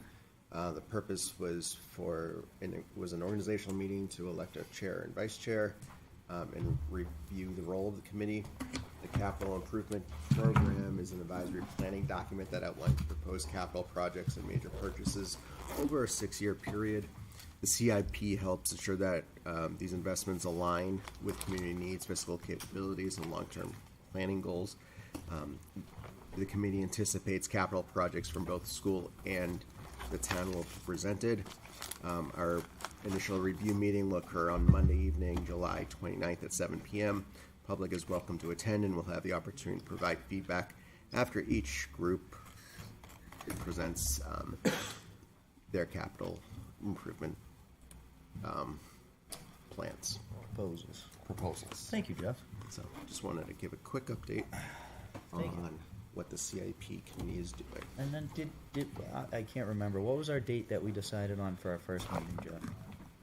Speaker 7: The purpose was an organizational meeting to elect a chair and vice chair and review the role of the committee. The capital improvement program is an advisory planning document that outlines proposed capital projects and major purchases over a 6-year period. The CIP helps ensure that these investments align with community needs, fiscal capabilities, and long-term planning goals. The committee anticipates capital projects from both school and the town will be presented. Our initial review meeting will occur on Monday evening, July 29th at 7 p.m. Public is welcome to attend and will have the opportunity to provide feedback after each group presents their capital improvement plans. Proposals.
Speaker 1: Thank you, Jeff.
Speaker 7: So just wanted to give a quick update on what the CIP committee is doing.
Speaker 1: And then I can't remember, what was our date that we decided on for our first meeting, Jeff?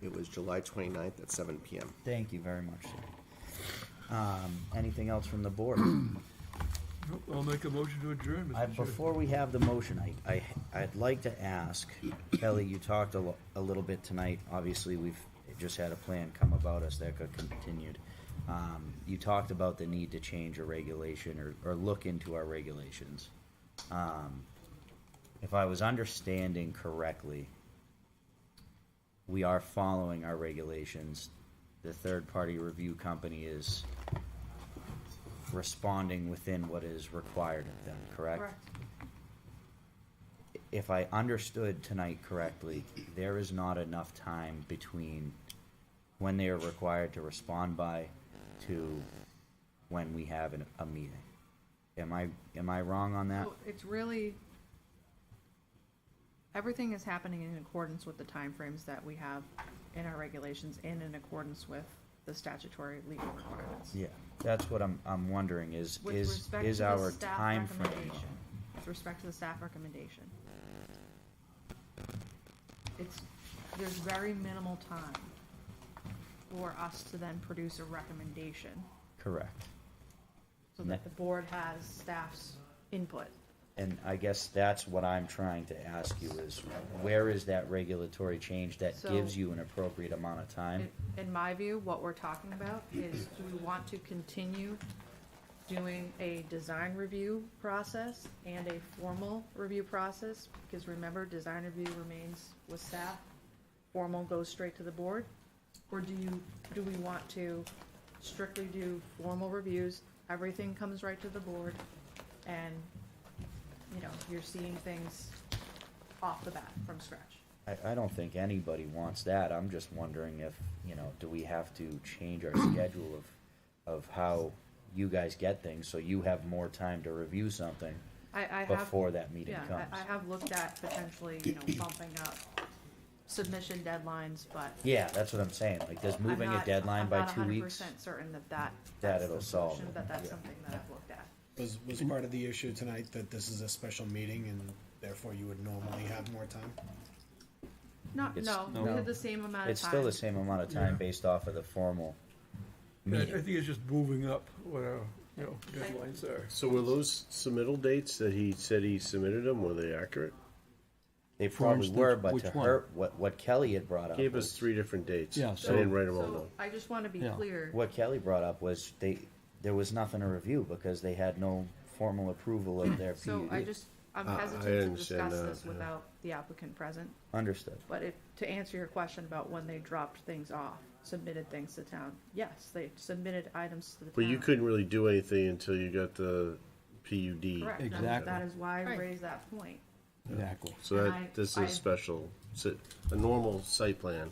Speaker 7: It was July 29th at 7 p.m.
Speaker 1: Thank you very much, sir. Anything else from the board?
Speaker 9: I'll make a motion to adjourn, Mr. Chair.
Speaker 1: Before we have the motion, I'd like to ask, Kelly, you talked a little bit tonight. Obviously, we've just had a plan come about us that got continued. You talked about the need to change a regulation or look into our regulations. If I was understanding correctly, we are following our regulations. The third-party review company is responding within what is required of them, correct?
Speaker 5: Correct.
Speaker 1: If I understood tonight correctly, there is not enough time between when they are required to respond by to when we have a meeting. Am I wrong on that?
Speaker 5: So it's really, everything is happening in accordance with the timeframes that we have in our regulations and in accordance with the statutory legal requirements.
Speaker 1: Yeah, that's what I'm wondering is
Speaker 5: With respect to the
Speaker 1: our
Speaker 5: staff
Speaker 1: time frame?
Speaker 5: recommendation, with respect to the staff recommendation, there's very minimal time for us to then produce a recommendation
Speaker 1: Correct.
Speaker 5: so that the board has staff's input.
Speaker 1: And I guess that's what I'm trying to ask you is, where is that regulatory change that
Speaker 5: So-
Speaker 1: gives you an appropriate amount of time?
Speaker 5: In my view, what we're talking about is, do we want to continue doing a design review process and a formal review process? Because remember, design review remains with staff, formal goes straight to the board? Or do we want to strictly do formal reviews, everything comes right to the board, and, you're seeing things off the bat from scratch?
Speaker 1: I don't think anybody wants that. I'm just wondering if, do we have to change our schedule of how you guys get things so you have more time to review something
Speaker 5: I have,
Speaker 1: before that meeting comes?
Speaker 5: I have looked at potentially, bumping up submission deadlines, but.
Speaker 1: Yeah, that's what I'm saying. Like, does moving a deadline by 2 weeks?
Speaker 5: I'm not 100% certain that's
Speaker 1: it'll
Speaker 5: the
Speaker 1: solve
Speaker 5: solution,
Speaker 1: it.
Speaker 5: but that's
Speaker 1: Yeah.
Speaker 5: something that I've looked at.
Speaker 11: Was part of the issue tonight that this is a special meeting and therefore you would normally have more time?
Speaker 5: No,
Speaker 1: It's-
Speaker 5: we had the same amount of time.
Speaker 1: It's still the same amount of time
Speaker 9: Yeah.
Speaker 1: based off of the formal
Speaker 9: I
Speaker 1: meeting.
Speaker 9: think it's just moving up what our, deadlines are.
Speaker 12: So were those submittal dates that he said he submitted them, were they accurate?
Speaker 1: They
Speaker 17: For
Speaker 1: probably
Speaker 17: instance,
Speaker 1: were, but
Speaker 17: which
Speaker 1: to
Speaker 17: one?
Speaker 1: her, what Kelly had brought up
Speaker 12: Gave
Speaker 1: was,
Speaker 12: us 3 different dates.
Speaker 17: Yeah,
Speaker 12: I
Speaker 17: so-
Speaker 12: didn't write them all
Speaker 5: So
Speaker 12: down.
Speaker 5: I just want to be
Speaker 17: Yeah.
Speaker 5: clear.
Speaker 1: what Kelly brought up was there was nothing to review because they had no formal approval of their
Speaker 5: So
Speaker 1: PUD.
Speaker 5: I'm
Speaker 12: I
Speaker 5: hesitant to
Speaker 12: understand
Speaker 5: discuss
Speaker 12: that,
Speaker 5: this
Speaker 12: yeah.
Speaker 5: without the applicant present.
Speaker 1: Understood.
Speaker 5: But to answer your question about when they dropped things off, submitted things to town, yes, they submitted items to the town.
Speaker 12: But you couldn't really do anything until you got the PUD.
Speaker 5: Correct.
Speaker 17: Exactly.
Speaker 5: That is why I
Speaker 6: Right.
Speaker 5: raised that point.
Speaker 17: Exactly.
Speaker 12: So
Speaker 5: And
Speaker 12: this
Speaker 5: I-
Speaker 12: is special. So a normal site plan,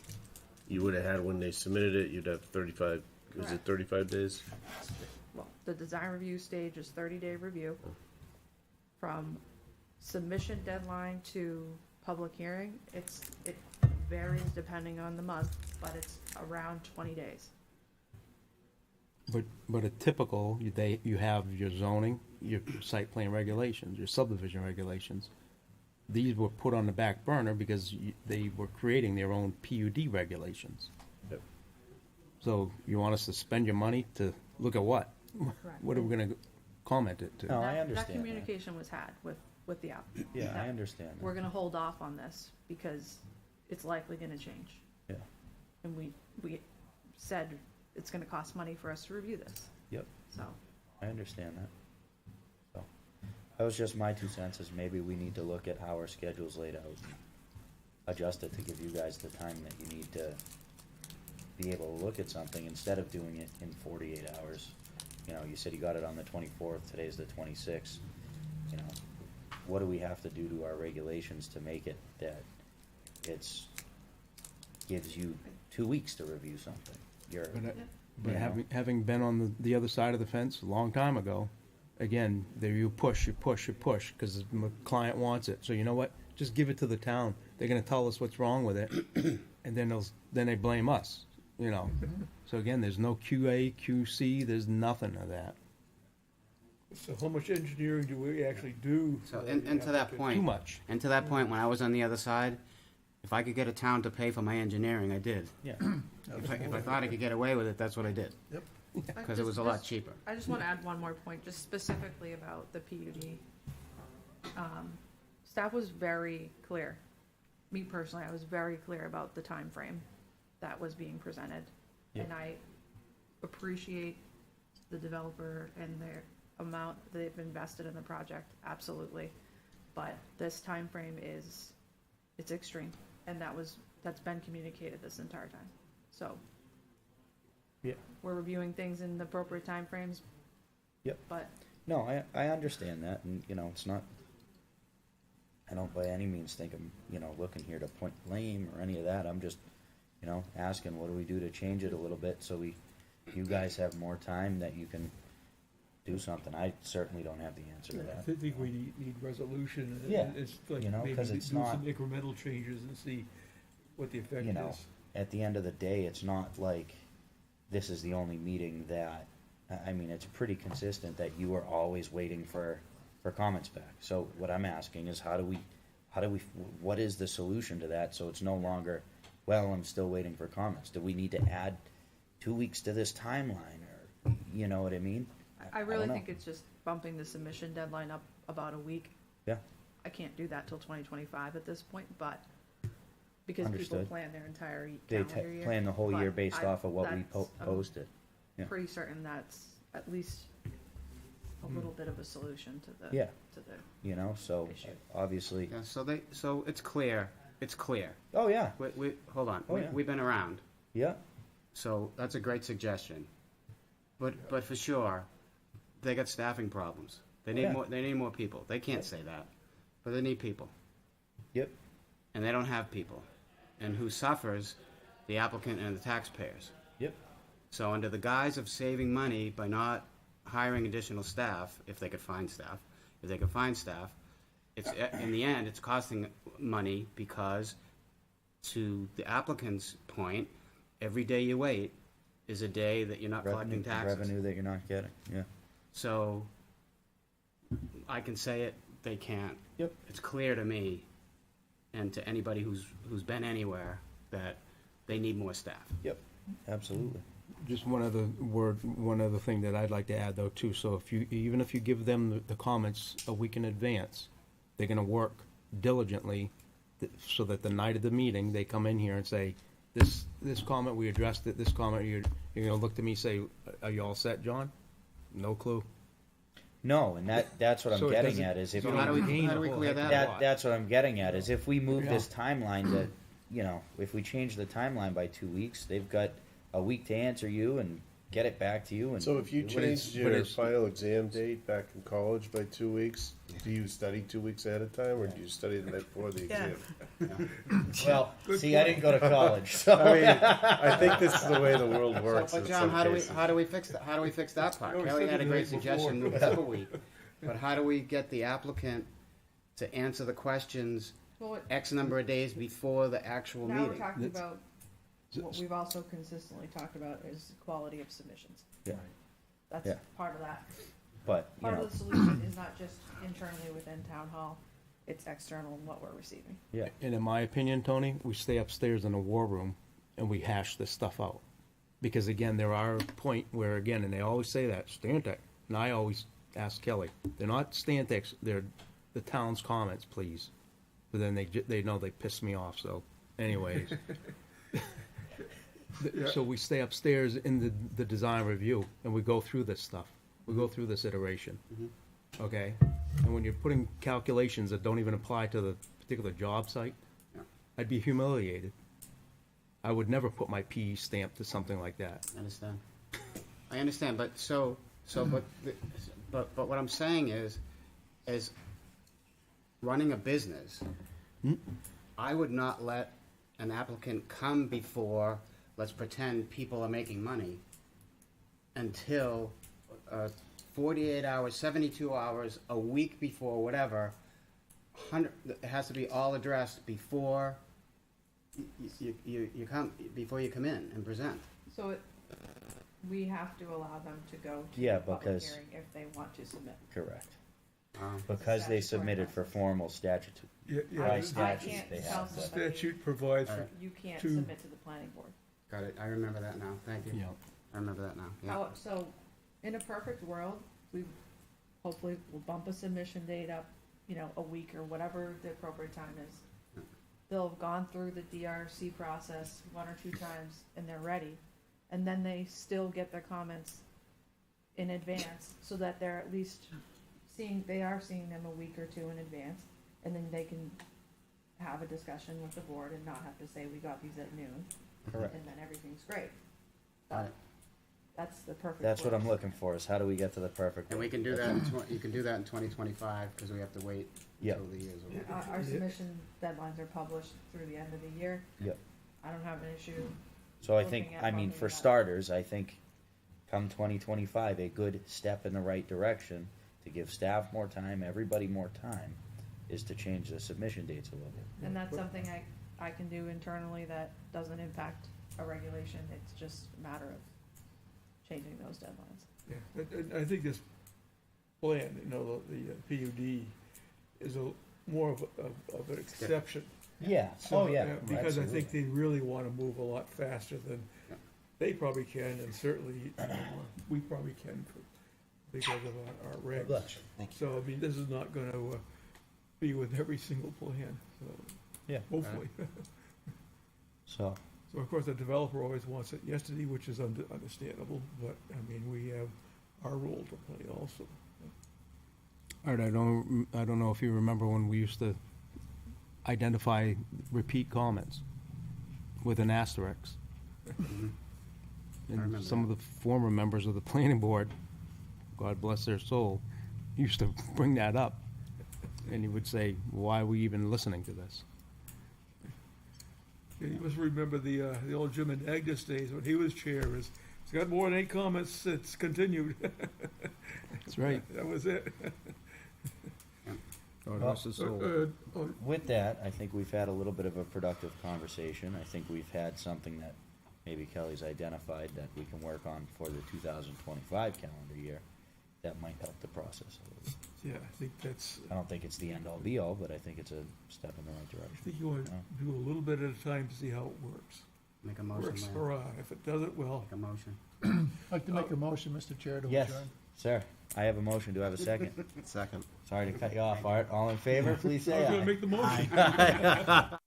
Speaker 12: you would have had when they submitted it, you'd have 35, was it
Speaker 5: Correct.
Speaker 12: 35 days?
Speaker 5: Well, the design review stage is 30-day review. From submission deadline to public hearing, it varies depending on the month, but it's around 20 days.
Speaker 17: But a typical, you have your zoning, your site plan regulations, your subdivision regulations. These were put on the back burner because they were creating their own PUD regulations.
Speaker 12: Yep.
Speaker 17: So you want us to spend your money to look at what?
Speaker 5: Correct.
Speaker 17: What are we gonna comment it to?
Speaker 2: No, I
Speaker 5: That
Speaker 2: understand that.
Speaker 5: communication was had with the applicant.
Speaker 2: Yeah, I
Speaker 5: that
Speaker 2: understand that.
Speaker 5: We're gonna hold off on this because it's likely gonna change.
Speaker 2: Yeah.
Speaker 5: And we said it's gonna cost money for us to review this,
Speaker 2: Yep,
Speaker 5: so.
Speaker 2: I understand that. So, that was just my 2 cents, is maybe we need to look at how our schedule's laid out. Adjust it to give you guys the time that you need to be able to look at something instead of doing it in 48 hours. You know, you said you got it on the 24th, today's the 26th. You know, what do we have to do to our regulations to make it that gives you 2 weeks to review something?
Speaker 17: But having been on the other side of the fence a long time ago, again, there you push, because the client wants it. So you know what? Just give it to the town. They're gonna tell us what's wrong with it, and then they blame us, you know. So again, there's no QA, QC, there's nothing of that.
Speaker 9: So how much engineering do we actually do?
Speaker 3: So, and to that point.
Speaker 17: Too much.
Speaker 3: And to that point, when I was on the other side, if I could get a town to pay for my engineering, I did.
Speaker 2: Yeah.
Speaker 3: If I thought I could get away with it, that's what I did.
Speaker 9: Yep.
Speaker 3: Because it was a lot cheaper.
Speaker 5: I just wanna add one more point, just specifically about the PUD. Staff was very clear. Me personally, I was very clear about the time frame that was being presented.
Speaker 2: Yeah.
Speaker 5: And I appreciate the developer and their amount they've invested in the project, absolutely. But this time frame it's extreme, and that's been communicated this entire time. So.
Speaker 2: Yeah.
Speaker 5: We're reviewing things in the appropriate timeframes.
Speaker 2: Yep.
Speaker 5: But.
Speaker 2: No, I understand that, and, you know, it's not, I don't by any means think I'm, you know, looking here to point blame or any of that. I'm just, you know, asking what do we do to change it a little bit so you guys have more time that you can do something. I certainly don't have the answer to
Speaker 9: I
Speaker 2: that.
Speaker 9: think we need resolution.
Speaker 2: Yeah,
Speaker 9: It's like
Speaker 2: you know,
Speaker 9: maybe
Speaker 2: 'cause
Speaker 9: do
Speaker 2: it's
Speaker 9: some
Speaker 2: not-
Speaker 9: incremental changes and see what the effect
Speaker 2: You know,
Speaker 9: is.
Speaker 2: at the end of the day, it's not like this is the only meeting that, I mean, it's pretty consistent that you are always waiting for comments back. So what I'm asking is how do we, what is the solution to that so it's no longer, well, I'm still waiting for comments? Do we need to add 2 weeks to this timeline, or, you know what I mean?
Speaker 5: I really
Speaker 2: don't know.
Speaker 5: think it's just bumping the submission deadline up about a week.
Speaker 2: Yeah.
Speaker 5: I can't do that till 2025 at this point, but because people
Speaker 2: Understood.
Speaker 5: plan their entire
Speaker 2: They
Speaker 5: calendar year.
Speaker 2: plan the whole year
Speaker 5: but
Speaker 2: based off of what we
Speaker 5: that's- I'm
Speaker 2: posted. Yeah.
Speaker 5: Pretty certain that's at least a little bit of a solution to the,
Speaker 2: Yeah.
Speaker 5: to the,
Speaker 2: You know, so
Speaker 5: Issue.
Speaker 2: obviously,
Speaker 3: Yeah, so it's clear. It's clear.
Speaker 2: oh, yeah,
Speaker 3: Hold on.
Speaker 2: Oh, yeah.
Speaker 3: We've been around.
Speaker 2: yeah,
Speaker 3: So that's a great suggestion. But for sure, they got staffing problems. They need
Speaker 2: Yeah.
Speaker 3: more. They need more people. They can't say that, but they need people,
Speaker 2: yep,
Speaker 3: and they don't have people. And who suffers? The applicant and the taxpayers.
Speaker 2: yep.
Speaker 3: So under the guise of saving money by not hiring additional staff, if they could find staff, it's in the end it's costing money because, to the applicant's point, every day you wait is a day that you're not collecting taxes.
Speaker 2: Revenue that you're not getting, yeah.
Speaker 3: So I can say it, they can't.
Speaker 2: Yep.
Speaker 3: It's clear to me and to anybody who's been anywhere that they need more staff.
Speaker 2: Yep, absolutely.
Speaker 17: Just one other thing that I'd like to add though too. So even if you give them the comments a week in advance, they're gonna work diligently so that the night of the meeting, they come in here and say, this comment, we addressed it, this comment, you're gonna look to me and say, are you all set, John? No clue.
Speaker 2: No, and that's what I'm
Speaker 17: So it
Speaker 2: getting
Speaker 17: doesn't-
Speaker 2: at is if
Speaker 3: So
Speaker 2: we,
Speaker 3: how do we clear that?
Speaker 2: that's what I'm getting at is if we move this timeline to, you know, if we change the timeline by 2 weeks, they've got a week to answer you and get it back to you. And
Speaker 12: So if you
Speaker 17: But it's-
Speaker 12: changed
Speaker 17: but
Speaker 12: your
Speaker 17: it's-
Speaker 12: final exam date back in college by 2 weeks, do you study 2 weeks ahead of time, or do you study the night before the exam?
Speaker 2: well, see, I didn't go to college, so
Speaker 12: I mean, I think this is the way the world works.
Speaker 3: But
Speaker 12: in
Speaker 3: John,
Speaker 12: some
Speaker 3: how
Speaker 12: cases.
Speaker 3: do we fix that? How do we fix that part?
Speaker 9: No, we
Speaker 3: Kelly
Speaker 9: said
Speaker 3: had a
Speaker 9: the
Speaker 3: great
Speaker 9: night
Speaker 3: suggestion,
Speaker 9: before.
Speaker 3: move it to a week. But how do we get the applicant to answer the questions
Speaker 5: well,
Speaker 3: X number of days before the actual
Speaker 5: now we're
Speaker 3: meeting?
Speaker 5: talking about, what we've also consistently talked about is quality of submissions.
Speaker 2: Yeah.
Speaker 5: That's
Speaker 2: Yeah.
Speaker 5: part of that.
Speaker 18: But, you
Speaker 5: Part
Speaker 18: know,
Speaker 5: of the solution is not just internally within town hall, it's external in what we're receiving.
Speaker 18: yeah,
Speaker 17: And in my opinion, Tony, we stay upstairs in the war room and we hash this stuff out. Because again, there are a point where, again, and they always say that, Stantec, and I always ask Kelly, they're not Stantec's, they're the town's comments, please. But then they know they piss me off, so anyways. So we stay upstairs in the design review and we go through this stuff. We go through this iteration, okay? And when you're putting calculations that don't even apply to the particular job site, I'd be humiliated. I would never put my PE stamp to something like that.
Speaker 3: I understand, but but what I'm saying is running a business, I would not let an applicant come before, let's pretend people are making money, until 48 hours, 72 hours, a week before, whatever, it has to be all addressed before you come in and present.
Speaker 5: So we have to allow them to go to
Speaker 18: Yeah,
Speaker 5: the public
Speaker 18: because-
Speaker 5: hearing if they want to submit.
Speaker 18: correct. Because they submitted for formal statute,
Speaker 9: Yeah,
Speaker 18: by
Speaker 9: I
Speaker 18: statute,
Speaker 5: can't
Speaker 18: they
Speaker 5: tell
Speaker 18: have to.
Speaker 5: somebody-
Speaker 9: Statute provides for
Speaker 5: You can't
Speaker 9: two.
Speaker 5: submit to the planning board.
Speaker 3: Got it, I remember that now, thank you.
Speaker 17: Yeah.
Speaker 3: I remember that now, yeah.
Speaker 5: So, in a perfect world, we hopefully will bump a submission date up, a week or whatever the appropriate time is. They'll have gone through the DRC process 1 or 2 times and they're ready. And then they still get their comments in advance so that they're at least seeing them a week or 2 in advance. And then they can have a discussion with the board and not have to say, we got these at noon.
Speaker 18: Correct.
Speaker 5: And then everything's great.
Speaker 3: Right.
Speaker 5: That's the perfect.
Speaker 18: That's what
Speaker 5: world.
Speaker 18: I'm looking for, is how do we get to the perfect?
Speaker 3: And we can do
Speaker 18: world?
Speaker 3: that, you can do that in 2025, because we have to wait
Speaker 18: Yep.
Speaker 3: until the year's over.
Speaker 5: Our submission deadlines are published through the end of the year.
Speaker 18: Yep.
Speaker 5: I don't have an issue.
Speaker 18: So I
Speaker 5: looking
Speaker 18: think,
Speaker 5: at
Speaker 18: I mean,
Speaker 5: bumping
Speaker 18: for
Speaker 5: it up.
Speaker 18: starters, I think come 2025, a good step in the right direction to give staff more time, everybody more time, is to change the submission dates a little bit.
Speaker 5: And that's something I can do internally that doesn't impact a regulation. It's just a matter of changing those deadlines.
Speaker 9: Yeah, I think this plan, the PUD is more of an exception.
Speaker 18: Yeah,
Speaker 9: So,
Speaker 18: oh, yeah.
Speaker 9: because I
Speaker 18: absolutely.
Speaker 9: think they really want to move a lot faster than they probably can, and certainly we probably can because of our regs.
Speaker 18: Bless you.
Speaker 9: So, I mean, this is not going to be with every single plan, so
Speaker 18: Yeah.
Speaker 9: hopefully.
Speaker 18: So,
Speaker 9: So, of course, the developer always wants it yesterday, which is understandable, but, I mean, we have our role to play also.
Speaker 17: Art, I don't know if you remember when we used to identify repeat comments with an asterisk.
Speaker 3: remember
Speaker 17: And some of the former members of the planning board, God bless their soul, used to bring that up. And you would say, why are we even listening to this?
Speaker 9: Yeah, you must remember the old Jim and Agnes days when he was chair, it's got more than 8 comments, it's continued.
Speaker 17: That's right.
Speaker 9: That was it.
Speaker 17: God bless his soul.
Speaker 18: with that, I think we've had a little bit of a productive conversation. I think we've had something that maybe Kelly's identified that we can work on for the 2025 calendar year that might help the process a little bit.
Speaker 9: Yeah, I think that's,
Speaker 18: I don't think it's the end all be all, but I think it's a step in the right
Speaker 9: I
Speaker 18: direction.
Speaker 9: think you want to do a little bit at a time to see how it works.
Speaker 3: Make a motion,
Speaker 9: Works,
Speaker 3: Lynn.
Speaker 9: hurrah. If it doesn't, well,
Speaker 3: Make a motion.
Speaker 2: I'd like to make a motion, Mr. Chair, to
Speaker 18: Yes,
Speaker 2: adjourn.
Speaker 18: sir. I have a motion. Do I have a second?
Speaker 7: Second.
Speaker 18: Sorry to cut you off, Art. All in favor, please
Speaker 9: I
Speaker 18: say
Speaker 9: was
Speaker 18: aye.
Speaker 9: going to make the motion.